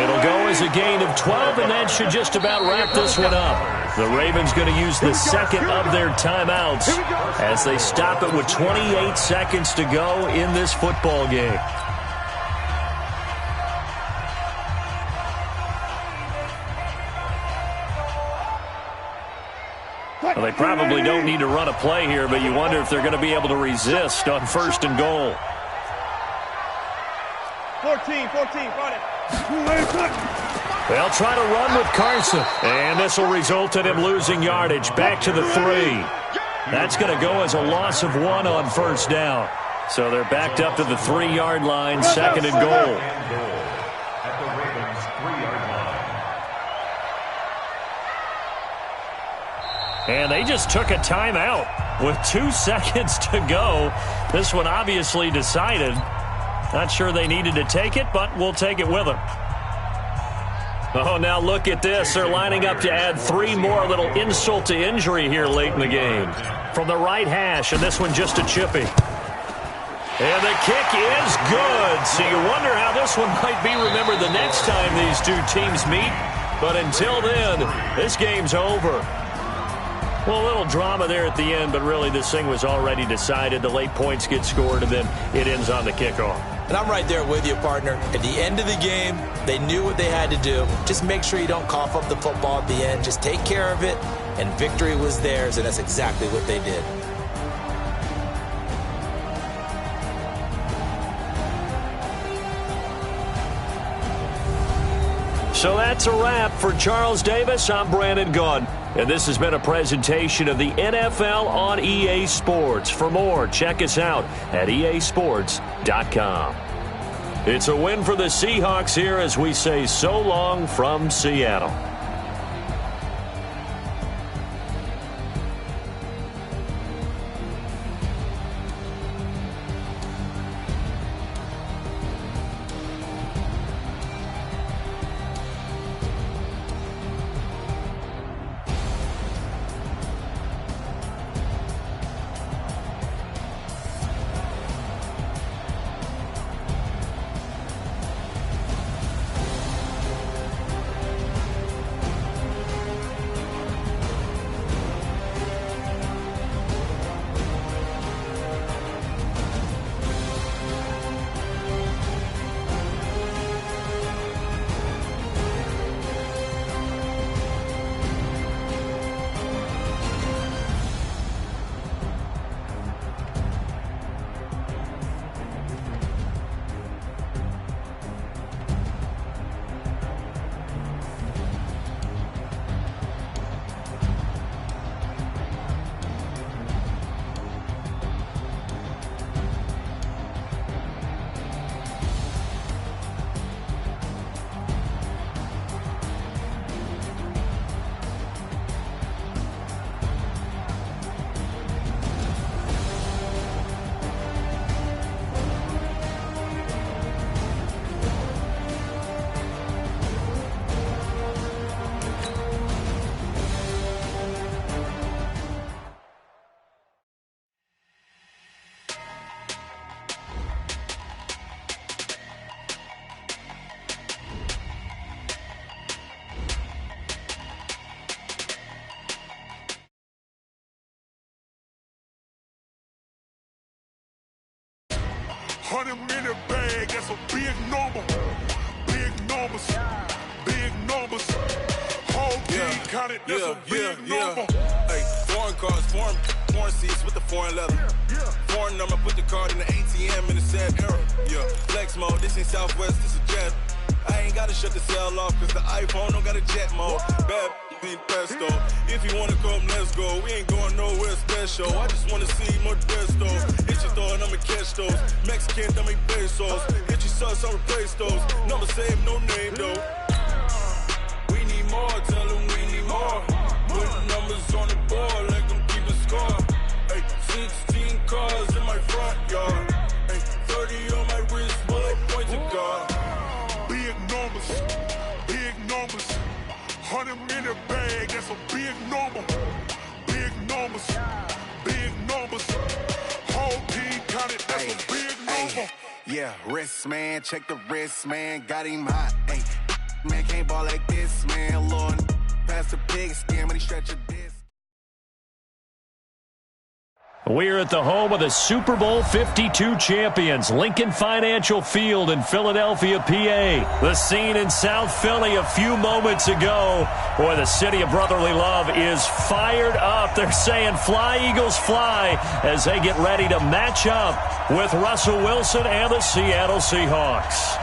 It'll go as a gain of 12, and that should just about wrap this one up. The Ravens going to use the 2nd of their timeouts as they stop it with 28 seconds to go in this football game. Well, they probably don't need to run a play here, but you wonder if they're going to be able to resist on 1st and goal. 14, run it. They'll try to run with Carson, and this will result in him losing yardage back to the 3. That's going to go as a loss of 1 on first down. So they're backed up to the 3-yard line, second and goal. At the Ravens' 3-yard line. And they just took a timeout with 2 seconds to go. This one obviously decided. Not sure they needed to take it, but we'll take it with them. Oh, now look at this. They're lining up to add 3 more, a little insult to injury here late in the game. From the right hash, and this one just a chippy. And the kick is good. So you wonder how this one might be remembered the next time these two teams meet. But until then, this game's over. Well, a little drama there at the end, but really this thing was already decided. The late points get scored, and then it ends on the kickoff. And I'm right there with you, partner. At the end of the game, they knew what they had to do. Just make sure you don't cough up the football at the end. Just take care of it, and victory was theirs, and that's exactly what they did. So that's a wrap for Charles Davis. I'm Brandon Gunn. And this has been a presentation of the NFL on EA Sports. For more, check us out at easports.com. It's a win for the Seahawks here as we say so long from Seattle. $100 million bag, that's a big number. Big numbers, big numbers. Whole team counted, that's a big number. Hey, foreign cars, foreign seats with the foreign leather. Foreign number, put the card in the ATM in the sad era. Yeah, flex mode, this ain't Southwest, this is jet. I ain't gotta shut the cell off, cause the iPhone don't got a jet mode. Bad being pesto. If you wanna come, let's go. We ain't going nowhere special. I just wanna see more pesto. Hit your thought, I'ma catch those. Mexican, dummy pesos. Hit your sauce, I'll replace those. Number same, no name though. We need more, tell them we need more. Put numbers on the board, like them keep a score. Hey, 16 cars in my front yard. Hey, 30 on my wrist, bullet point to God. Big numbers, big numbers. $100 million bag, that's a big number. Big numbers, big numbers. Whole team counted, that's a big number. Yeah, wrist man, check the wrist man, got him hot. Ay, man can't ball like this, man. Lord, pass the pig skin, but he stretch a disc. We're at the home of the Super Bowl 52 champions, Lincoln Financial Field in Philadelphia, PA. The scene in South Philly a few moments ago. Boy, the city of brotherly love is fired up. They're saying, "Fly, Eagles, fly," as they get ready to match up with Russell Wilson and the Seattle Seahawks.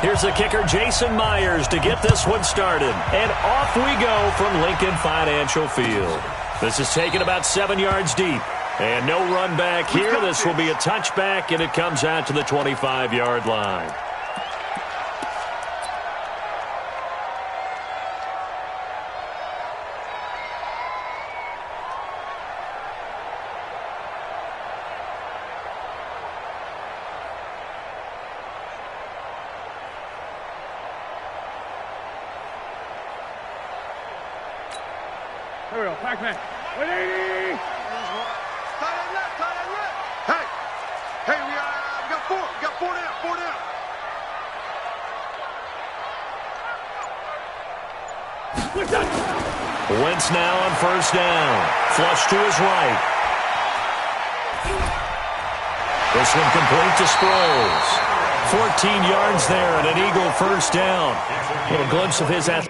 Here's the kicker, Jason Myers, to get this one started. And off we go from Lincoln Financial Field. This is taken about 7 yards deep. And no run back here. This will be a touchback, and it comes out to the 25-yard line. Here we go, Pac-Man. 180! Tight end left, tight end left. Hey, we got four. We got four down. Wentz now on first down. Flush to his right. This one complete to Sproles. 14 yards there and an Eagle first down. A little glimpse of his athleticism.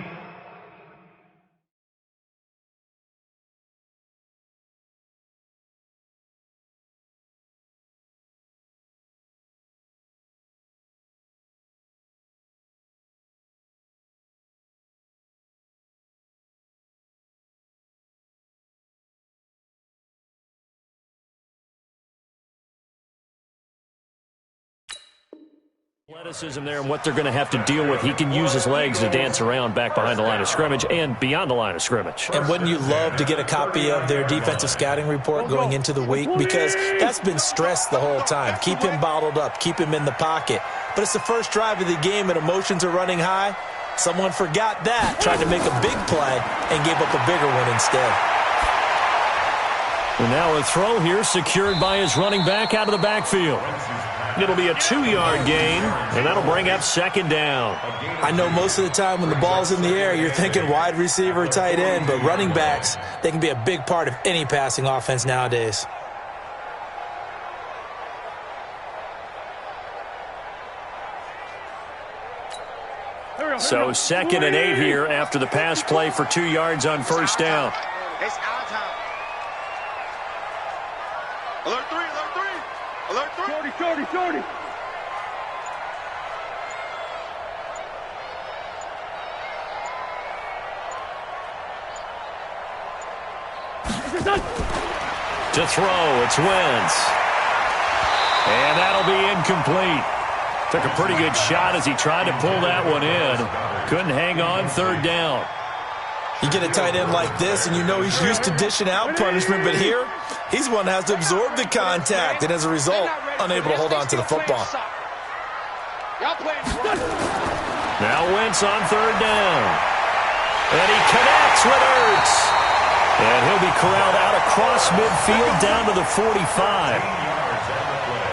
There and what they're going to have to deal with. He can use his legs to dance around back behind the line of scrimmage and beyond the line of scrimmage. And wouldn't you love to get a copy of their defensive scouting report going into the week? Because that's been stressed the whole time. Keep him bottled up. Keep him in the pocket. But it's the first drive of the game and emotions are running high. Someone forgot that, tried to make a big play, and gave up a bigger one instead. And now a throw here secured by his running back out of the backfield. It'll be a 2-yard gain, and that'll bring up second down. I know most of the time when the ball's in the air, you're thinking wide receiver, tight end, but running backs, they can be a big part of any passing offense nowadays. So 2nd and 8 here after the pass play for 2 yards on first down. It's our time. Alert 3. Alert 3. Shorty. To throw, it's Wentz. And that'll be incomplete. Took a pretty good shot as he tried to pull that one in. Couldn't hang on, third down. You get a tight end like this, and you know he's used to dishing out punishment, but here, he's one that has to absorb the contact, and as a result, unable to hold on to the football. Now Wentz on third down. And he connects with Ertz. And he'll be corralled out across midfield down to the 45.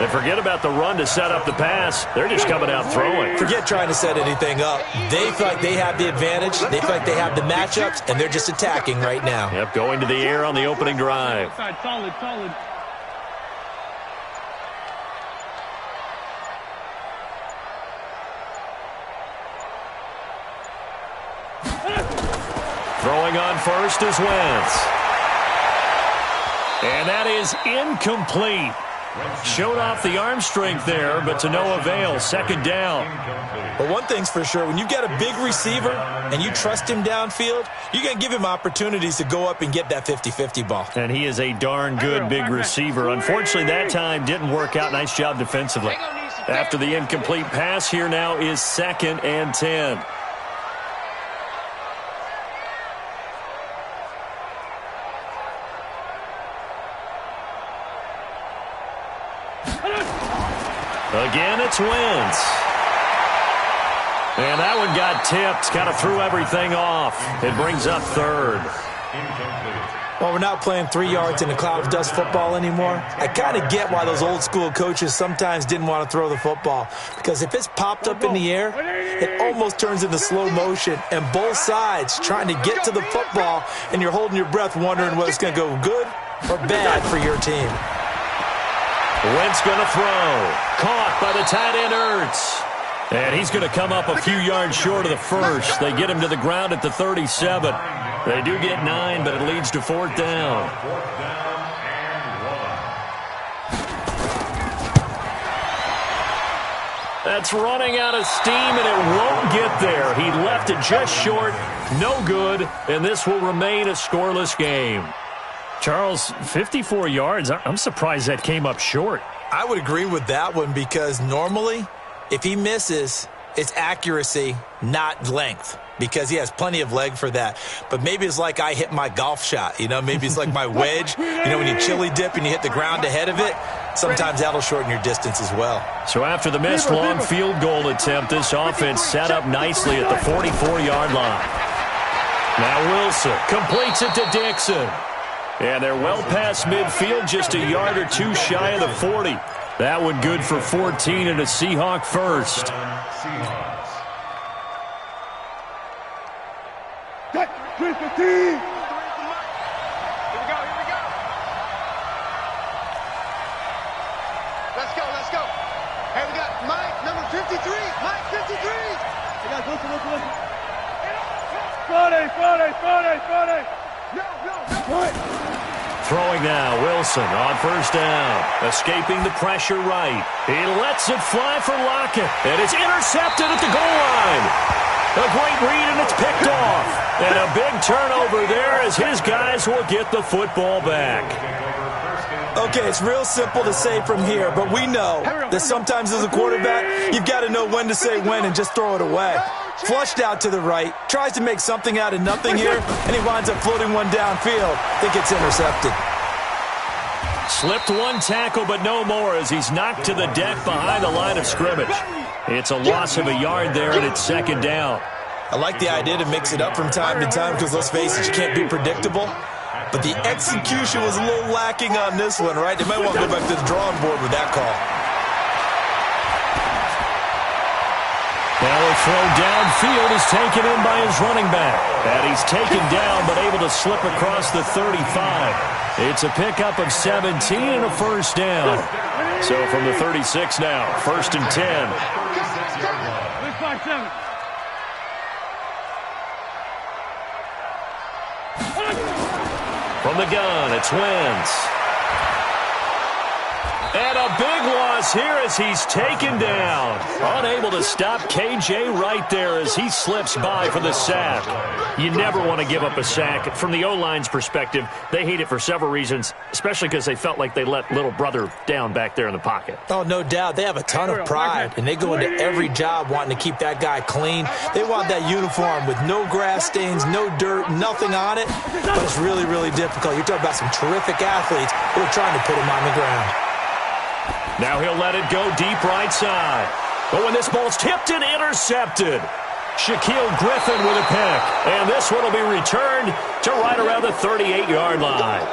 And forget about the run to set up the pass. They're just coming out throwing. Forget trying to set anything up. They feel like they have the advantage. They feel like they have the matchups, and they're just attacking right now. Yep, going to the air on the opening drive. Solid. Throwing on first is Wentz. And that is incomplete. Showed off the arm strength there, but to no avail. Second down. But one thing's for sure, when you've got a big receiver and you trust him downfield, you're going to give him opportunities to go up and get that 50-50 ball. And he is a darn good big receiver. Unfortunately, that time didn't work out. Nice job defensively. After the incomplete pass, here now is 2nd and 10. Again, it's Wentz. And that one got tipped, kind of threw everything off. It brings up third. Well, we're not playing 3 yards in a cloud of dust football anymore. I kind of get why those old school coaches sometimes didn't want to throw the football. Because if it's popped up in the air, it almost turns into slow motion. And both sides trying to get to the football, and you're holding your breath wondering whether it's going to go good or bad for your team. Wentz going to throw. Caught by the tight end Ertz. And he's going to come up a few yards short of the first. They get him to the ground at the 37. They do get 9, but it leads to 4th down. That's running out of steam, and it won't get there. He left it just short, no good, and this will remain a scoreless game. Charles, 54 yards, I'm surprised that came up short. I would agree with that one because normally, if he misses, it's accuracy, not length, because he has plenty of leg for that. But maybe it's like I hit my golf shot, maybe it's like my wedge. When you chili dip and you hit the ground ahead of it, sometimes that'll shorten your distance as well. So after the missed long field goal attempt, this offense set up nicely at the 44-yard line. Now Wilson completes it to Dixon. And they're well past midfield, just a yard or two shy of the 40. That one good for 14 and a Seahawk first. Seahawks. Here we go. Let's go. Hey, we got Mike, number 53. Mike, 53. Hey, guys, listen. Friday. No. Throwing now, Wilson on first down. Escaping the pressure right. He lets it fly for Lockett. And it's intercepted at the goal line. A great read, and it's picked off. And a big turnover there as his guys will get the football back. Okay, it's real simple to say from here, but we know that sometimes as a quarterback, you've got to know when to say when and just throw it away. Flushed out to the right, tries to make something out of nothing here, and he winds up floating one downfield that gets intercepted. Slipped one tackle, but no more as he's knocked to the deck behind the line of scrimmage. It's a loss of a yard there, and it's second down. I like the idea to mix it up from time to time because, let's face it, you can't be predictable. But the execution was a little lacking on this one, right? They might want to go back to the drawing board with that call. Now a throw downfield is taken in by his running back. And he's taken down but able to slip across the 35. It's a pickup of 17 and a first down. So from the 36 now, first and 10. From the gun, it's Wentz. And a big loss here as he's taken down. Unable to stop KJ right there as he slips by for the sack. You never want to give up a sack. From the O-line's perspective, they hate it for several reasons, especially because they felt like they let little brother down back there in the pocket. Oh, no doubt. They have a ton of pride, and they go into every job wanting to keep that guy clean. They want that uniform with no grass stains, no dirt, nothing on it. But it's really, really difficult. You're talking about some terrific athletes who are trying to put him on the ground. Now he'll let it go deep right side. But when this ball's tipped and intercepted, Shaquille Griffin with a pick. And this one will be returned to right around the 38-yard line.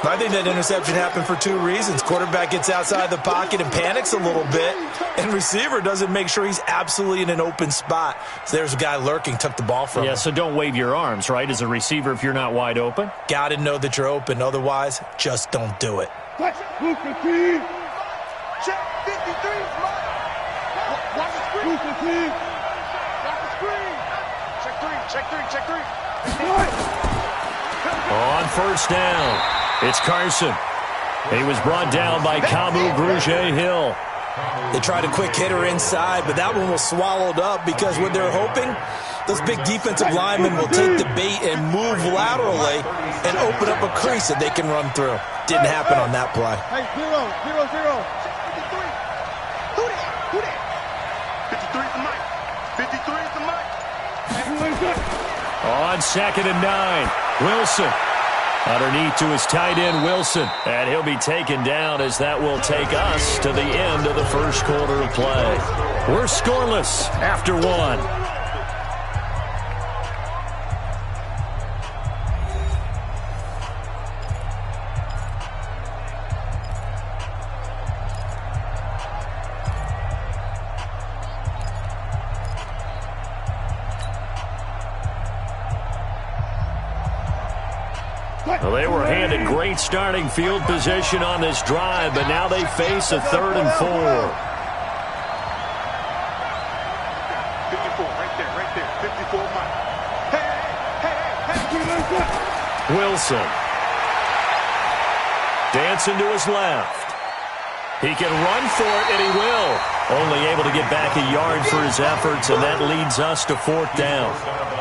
I think that interception happened for two reasons. Quarterback gets outside the pocket and panics a little bit, and receiver doesn't make sure he's absolutely in an open spot. So there's a guy lurking, took the ball from him. Yeah, so don't wave your arms, right, as a receiver if you're not wide open? Got to know that you're open. Otherwise, just don't do it. Check 53. Watch the screen. Watch the screen. Check three. On first down, it's Carson. He was brought down by Kamu Grugier-Hill. They tried a quick hitter inside, but that one was swallowed up because what they're hoping, those big defensive linemen will take the bait and move laterally and open up a crease that they can run through. Didn't happen on that play. Hey, 0. 53. Who that? 53 is the mic. 53 is the mic. On second and 9, Wilson. Underneath to his tight end, Wilson. And he'll be taken down as that will take us to the end of the first quarter of play. We're scoreless after one. Well, they were handed great starting field position on this drive, but now they face a 3rd and 4. 54, right there. 54, Mike. Hey. Wilson. Dancing to his left. He can run for it, and he will. Only able to get back a yard for his efforts, and that leads us to 4th down.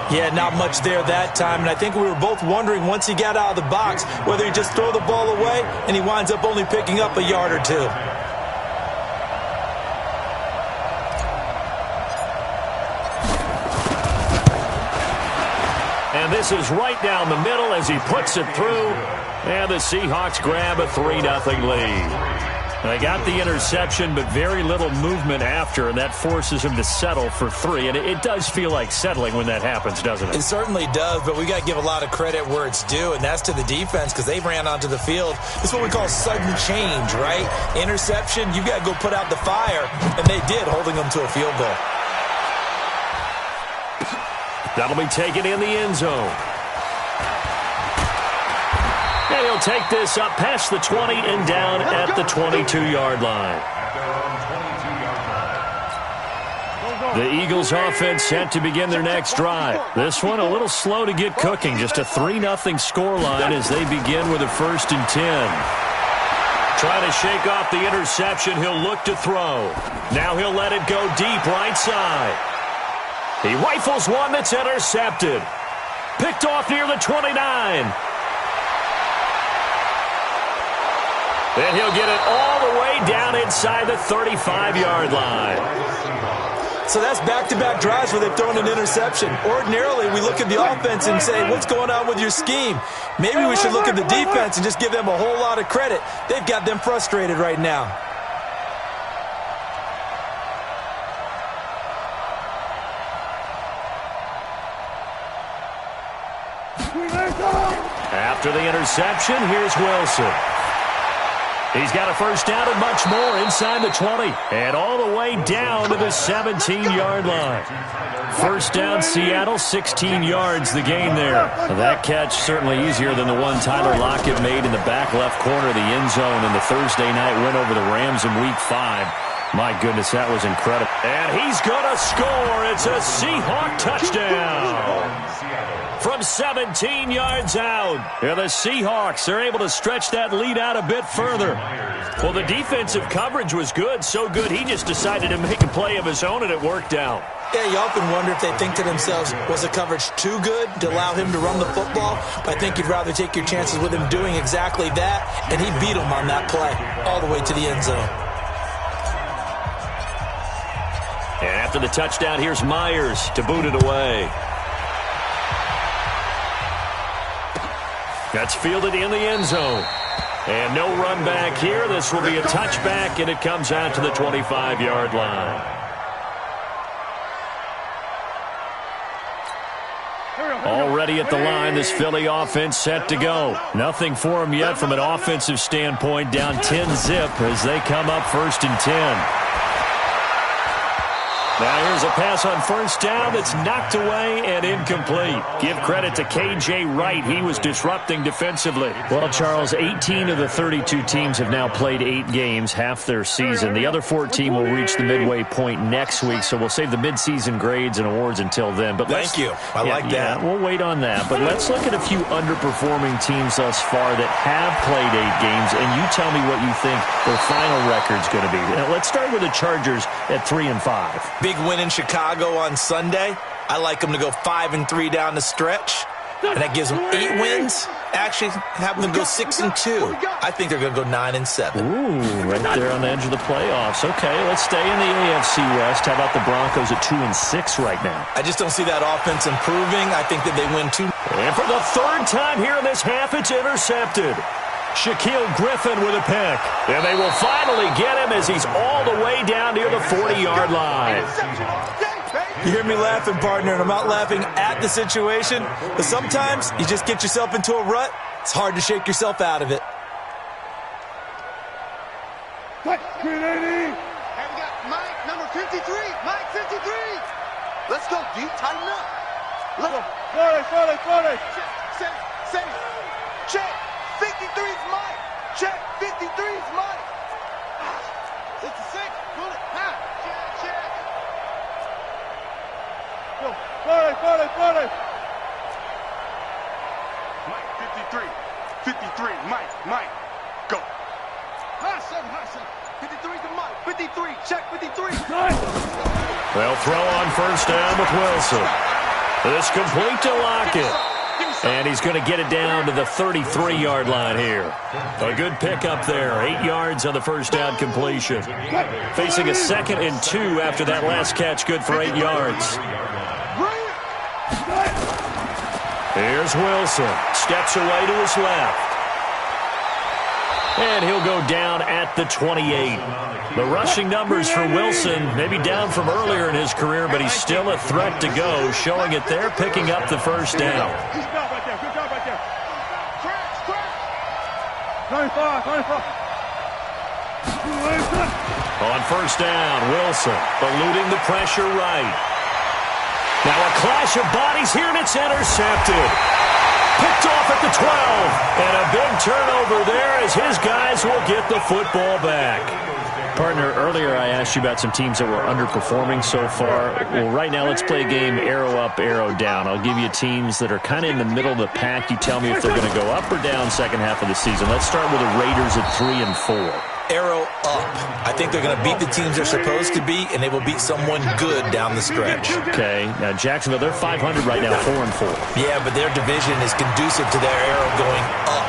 Yeah, not much there that time, and I think we were both wondering once he got out of the box whether he'd just throw the ball away, and he winds up only picking up a yard or two. And this is right down the middle as he puts it through, and the Seahawks grab a 3-0 lead. They got the interception, but very little movement after, and that forces him to settle for 3. And it does feel like settling when that happens, doesn't it? It certainly does, but we got to give a lot of credit where it's due, and that's to the defense because they ran onto the field. It's what we call sudden change, right? Interception, you got to go put out the fire, and they did, holding them to a field goal. That'll be taken in the end zone. And he'll take this up past the 20 and down at the 22-yard line. The Eagles offense set to begin their next drive. This one a little slow to get cooking. Just a 3-0 scoreline as they begin with a 1st and 10. Trying to shake off the interception. He'll look to throw. Now he'll let it go deep right side. He rifles one that's intercepted. Picked off near the 29. And he'll get it all the way down inside the 35-yard line. So that's back-to-back drives where they've thrown an interception. Ordinarily, we look at the offense and say, what's going on with your scheme? Maybe we should look at the defense and just give them a whole lot of credit. They've got them frustrated right now. After the interception, here's Wilson. He's got a 1st down and much more inside the 20 and all the way down to the 17-yard line. 1st down, Seattle, 16 yards the gain there. That catch certainly easier than the one Tyler Lockett made in the back left corner of the end zone in the Thursday night win over the Rams in Week 5. My goodness, that was incredible. And he's going to score. It's a Seahawk touchdown. From 17 yards out. And the Seahawks are able to stretch that lead out a bit further. Well, the defensive coverage was good, so good he just decided to make a play of his own, and it worked out. Yeah, you often wonder if they think to themselves, was the coverage too good to allow him to run the football? But I think you'd rather take your chances with him doing exactly that, and he beat him on that play all the way to the end zone. And after the touchdown, here's Myers to boot it away. That's fielded in the end zone. And no run back here. This will be a touchback, and it comes out to the 25-yard line. Already at the line, this Philly offense set to go. Nothing for them yet from an offensive standpoint. Down 10-zip as they come up 1st and 10. Now here's a pass on 1st down that's knocked away and incomplete. Give credit to K.J. Wright. He was disrupting defensively. Well, Charles, 18 of the 32 teams have now played 8 games, half their season. The other 14 will reach the midway point next week, so we'll save the midseason grades and awards until then. But Thank you. I like that. Yeah, we'll wait on that. But let's look at a few underperforming teams thus far that have played 8 games, and you tell me what you think their final record's going to be. Now, let's start with the Chargers at 3-5. Big win in Chicago on Sunday. I like them to go 5-3 down the stretch. And that gives them 8 wins. Actually, have them go 6-2. I think they're going to go 9-7. Ooh, right there on the edge of the playoffs. Okay, let's stay in the AFC West. How about the Broncos at 2-6 right now? I just don't see that offense improving. I think that they win 2. And for the 3rd time here in this half, it's intercepted. Shaquille Griffin with a pick. And they will finally get him as he's all the way down near the 40-yard line. You hear me laughing, partner, and I'm not laughing at the situation. But sometimes you just get yourself into a rut. It's hard to shake yourself out of it. And we got Mike, number 53. Mike, 53. Let's go, dude. Tighten up. Let's go. Sorry. Say. Check. 53's Mike. Check. 53's Mike. 66. Pull it. Check. Go. Sorry. Mike, 53. 53. Mike. Go. Hassan. 53's the mic. 53. Check 53. They'll throw on first down with Wilson. This complete to Lockett. And he's going to get it down to the 33-yard line here. A good pickup there. 8 yards on the first down completion. Facing a 2nd and 2 after that last catch. Good for 8 yards. Here's Wilson. Steps away to his left. And he'll go down at the 28. The rushing numbers for Wilson, maybe down from earlier in his career, but he's still a threat to go, showing it there, picking up the first down. Good job right there. Good job right there. Crash. 95. On first down, Wilson eluding the pressure right. Now a clash of bodies here, and it's intercepted. Picked off at the 12. And a big turnover there as his guys will get the football back. Partner, earlier I asked you about some teams that were underperforming so far. Well, right now let's play a game arrow up, arrow down. I'll give you teams that are kind of in the middle of the pack. You tell me if they're going to go up or down second half of the season. Let's start with the Raiders at 3 and 4. Arrow up. I think they're going to beat the teams they're supposed to beat, and they will beat someone good down the stretch. Okay. Now, Jacksonville, they're 500 right now, 4 and 4. Yeah, but their division is conducive to their arrow going up.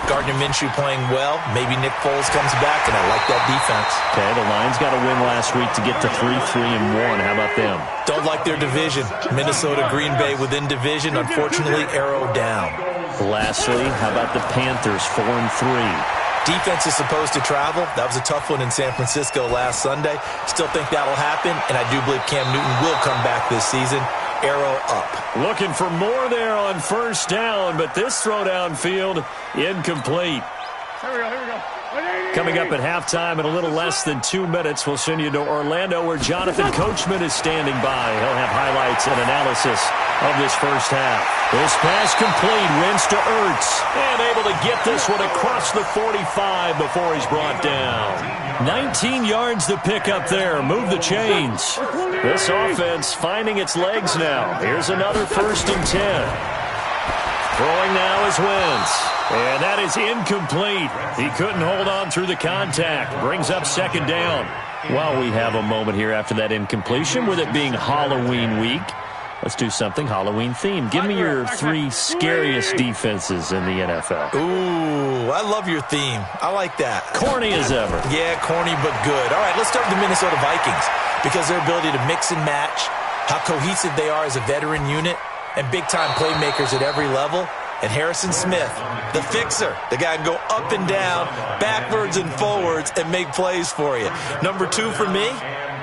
Gardner Minshew playing well. Maybe Nick Foles comes back, and I like that defense. Okay, the Lions got a win last week to get to 3-3 and 1. How about them? Don't like their division. Minnesota, Green Bay within division. Unfortunately, arrow down. Lastly, how about the Panthers, 4 and 3? Defense is supposed to travel. That was a tough one in San Francisco last Sunday. Still think that'll happen, and I do believe Cam Newton will come back this season. Arrow up. Looking for more there on first down, but this throw downfield incomplete. Here we go. Coming up at halftime in a little less than 2 minutes, we'll send you to Orlando where Jonathan Coachman is standing by. He'll have highlights and analysis of this first half. This pass complete, wins to Ertz, and able to get this one across the 45 before he's brought down. 19 yards to pick up there. Move the chains. This offense finding its legs now. Here's another 1st and 10. Throwing now is Wentz. And that is incomplete. He couldn't hold on through the contact. Brings up 2nd down. While we have a moment here after that incompletion, with it being Halloween week, let's do something Halloween themed. Give me your 3 scariest defenses in the NFL. Ooh, I love your theme. I like that. Corny as ever. Yeah, corny but good. All right, let's start with the Minnesota Vikings because their ability to mix and match, how cohesive they are as a veteran unit, and big-time playmakers at every level. And Harrison Smith, the fixer, the guy can go up and down, backwards and forwards, and make plays for you. Number 2 for me,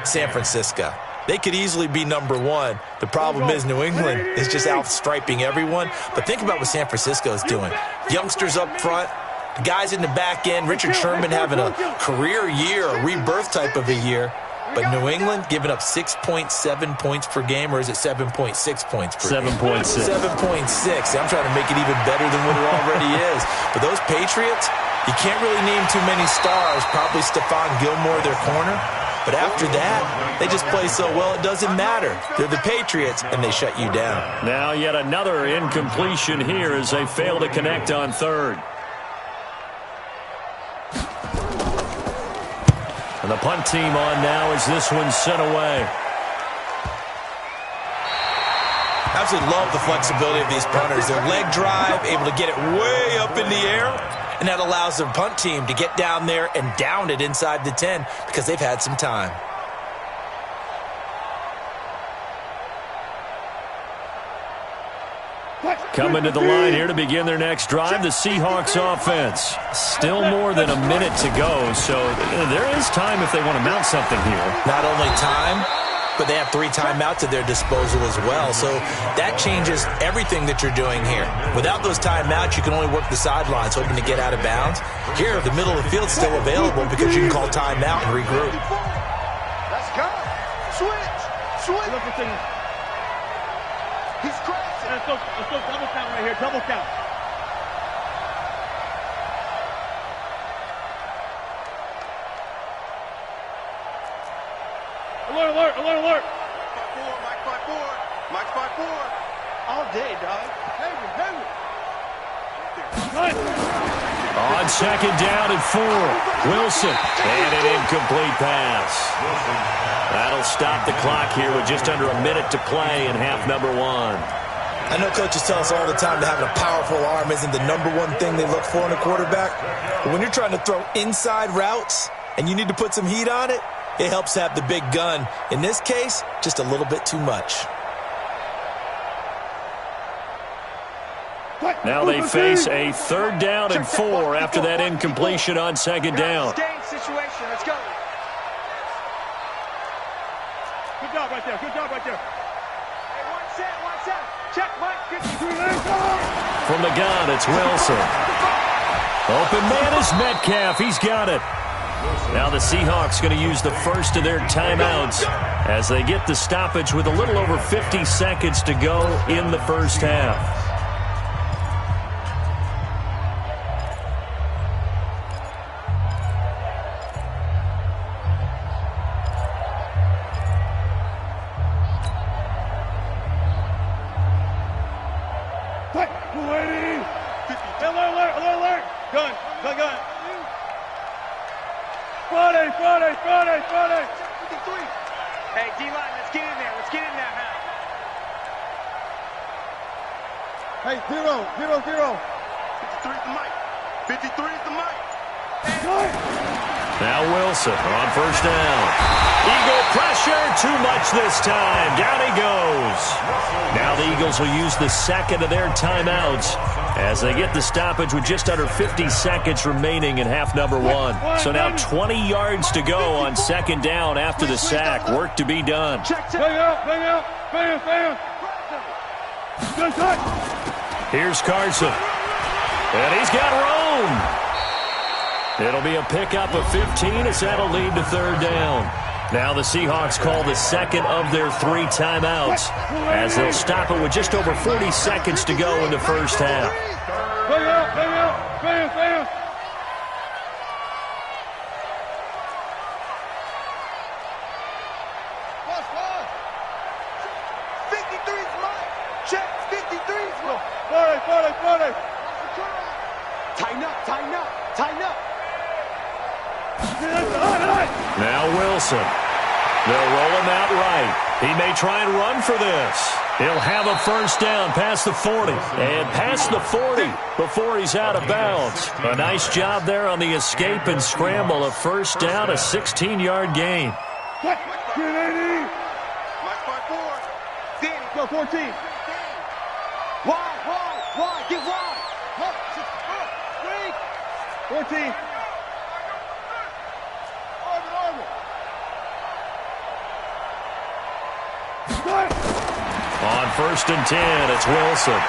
San Francisco. They could easily be number 1. The problem is New England is just outstriping everyone. But think about what San Francisco is doing. Youngsters up front, the guys in the back end, Richard Sherman having a career year, a rebirth type of a year. But New England giving up 6.7 points per game, or is it 7.6 points per game? 7.6. 7.6. I'm trying to make it even better than what it already is. But those Patriots, you can't really name too many stars. Probably Stephon Gilmore, their corner. But after that, they just play so well it doesn't matter. They're the Patriots, and they shut you down. Now yet another incompletion here as they fail to connect on 3rd. And the punt team on now as this one's sent away. Absolutely love the flexibility of these punters. Their leg drive, able to get it way up in the air, and that allows their punt team to get down there and down it inside the 10 because they've had some time. Coming to the line here to begin their next drive, the Seahawks offense. Still more than a minute to go, so there is time if they want to mount something here. Not only time, but they have 3 timeouts at their disposal as well, so that changes everything that you're doing here. Without those timeouts, you can only work the sidelines, hoping to get out of bounds. Here, the middle of the field's still available because you can call timeout and regroup. Let's go. Switch. He's crashing. Let's go double count right here. Double count. Alert. Mike 5-4. All day, dog. Hey. On second down and 4. Wilson. And an incomplete pass. That'll stop the clock here with just under a minute to play in half number 1. I know coaches tell us all the time that having a powerful arm isn't the number one thing they look for in a quarterback. But when you're trying to throw inside routes and you need to put some heat on it, it helps to have the big gun. In this case, just a little bit too much. Now they face a 3rd down and 4 after that incompletion on second down. Game situation. Let's go. Good job right there. Good job right there. Hey, one set. Check, Mike. 53. From the gun, it's Wilson. Open man is Metcalf. He's got it. Now the Seahawks going to use the first of their timeouts as they get the stoppage with a little over 50 seconds to go in the first half. Alert. Gun. Friday. 53. Hey, D-line, let's get in there. Hey, 0. 53 is the mic. 53 is the mic. Now Wilson on first down. Eagle pressure, too much this time. Down he goes. Now the Eagles will use the second of their timeouts as they get the stoppage with just under 50 seconds remaining in half number 1. So now 20 yards to go on second down after the sack. Work to be done. Bang out. Here's Carson. And he's got room. It'll be a pickup of 15 as that'll lead to 3rd down. Now the Seahawks call the second of their 3 timeouts as they'll stop it with just over 40 seconds to go in the first half. Bang out. 53's mine. Check, 53's mine. Friday. Tighten up. Now Wilson. They'll roll him out right. He may try and run for this. He'll have a first down past the 40. And past the 40 before he's out of bounds. A nice job there on the escape and scramble. A first down, a 16-yard gain. Get 80. Mark 4. Danny, go 14. Wide. Get wide. 14. On first and 10, it's Wilson.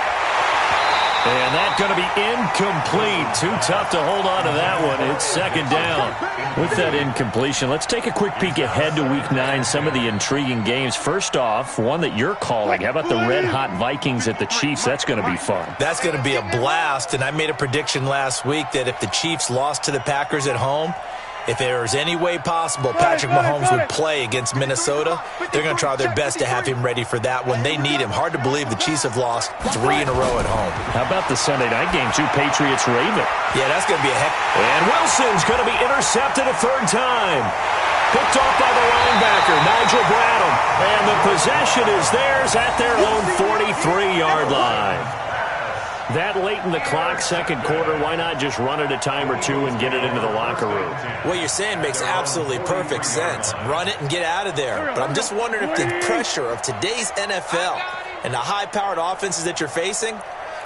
And that's going to be incomplete. Too tough to hold on to that one. It's second down. With that incompletion, let's take a quick peek ahead to Week 9, some of the intriguing games. First off, one that you're calling. How about the red-hot Vikings at the Chiefs? That's going to be fun. That's going to be a blast, and I made a prediction last week that if the Chiefs lost to the Packers at home, if there was any way possible Patrick Mahomes would play against Minnesota, they're going to try their best to have him ready for that one. They need him. Hard to believe the Chiefs have lost 3 in a row at home. How about the Sunday night game, too? Patriots-Ravens. Yeah, that's going to be a heck. And Wilson's going to be intercepted a 3rd time. Picked off by the linebacker, Nigel Bradham. And the possession is theirs at their own 43-yard line. That late in the clock, second quarter, why not just run it a time or two and get it into the locker room? What you're saying makes absolutely perfect sense. Run it and get out of there. But I'm just wondering if the pressure of today's NFL and the high-powered offenses that you're facing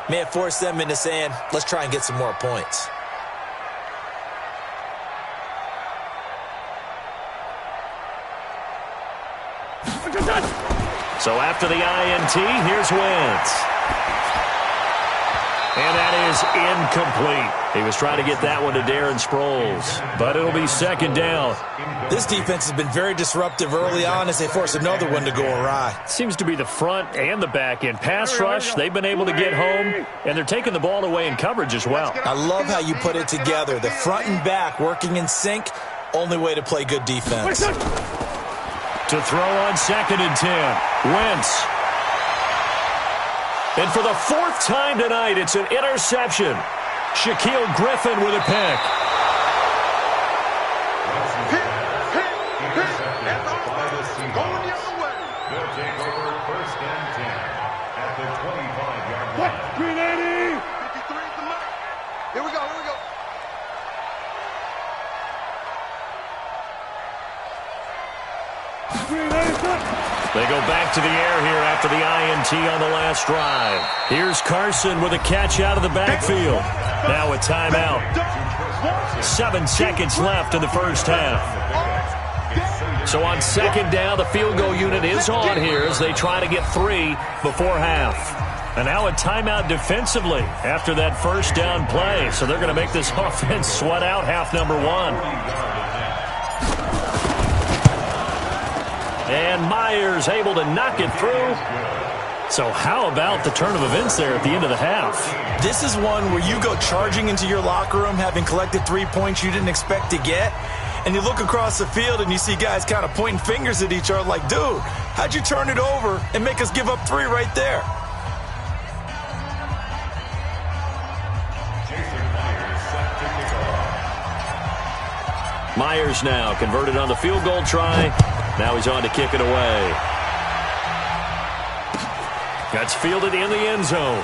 may have forced them into saying, let's try and get some more points. So after the INT, here's Wentz. And that is incomplete. He was trying to get that one to Darren Sproles, but it'll be second down. This defense has been very disruptive early on as they force another one to go awry. Seems to be the front and the back end. Pass rush, they've been able to get home, and they're taking the ball away in coverage as well. I love how you put it together. The front and back working in sync, only way to play good defense. To throw on second and 10, Wentz. And for the 4th time tonight, it's an interception. Shaquille Griffin with a pick. Going the other way. They'll take over 1st and 10 at the 25-yard line. 380. 53 is the mark. Here we go. They go back to the air here after the INT on the last drive. Here's Carson with a catch out of the backfield. Now a timeout. 7 seconds left in the first half. So on 2nd down, the field goal unit is on here as they try to get 3 before half. And now a timeout defensively after that 1st down play. So they're going to make this offense sweat out half number 1. And Myers able to knock it through. So how about the turn of events there at the end of the half? This is one where you go charging into your locker room having collected 3 points you didn't expect to get. And you look across the field and you see guys kind of pointing fingers at each other like, dude, how'd you turn it over and make us give up 3 right there? Myers now converted on the field goal try. Now he's on to kick it away. That's fielded in the end zone.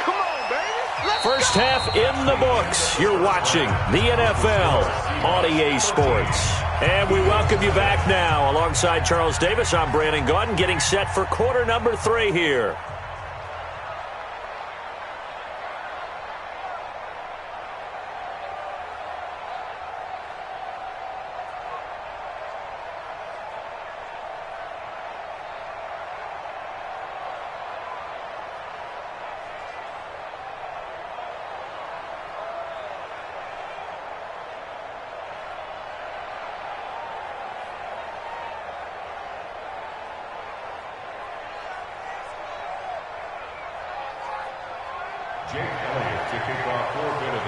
Come on, baby. First half in the books. You're watching the NFL on EA Sports. And we welcome you back now. Alongside Charles Davis, I'm Brandon Gaudin, getting set for quarter number 3 here. Jake Elliott to kick off forfeited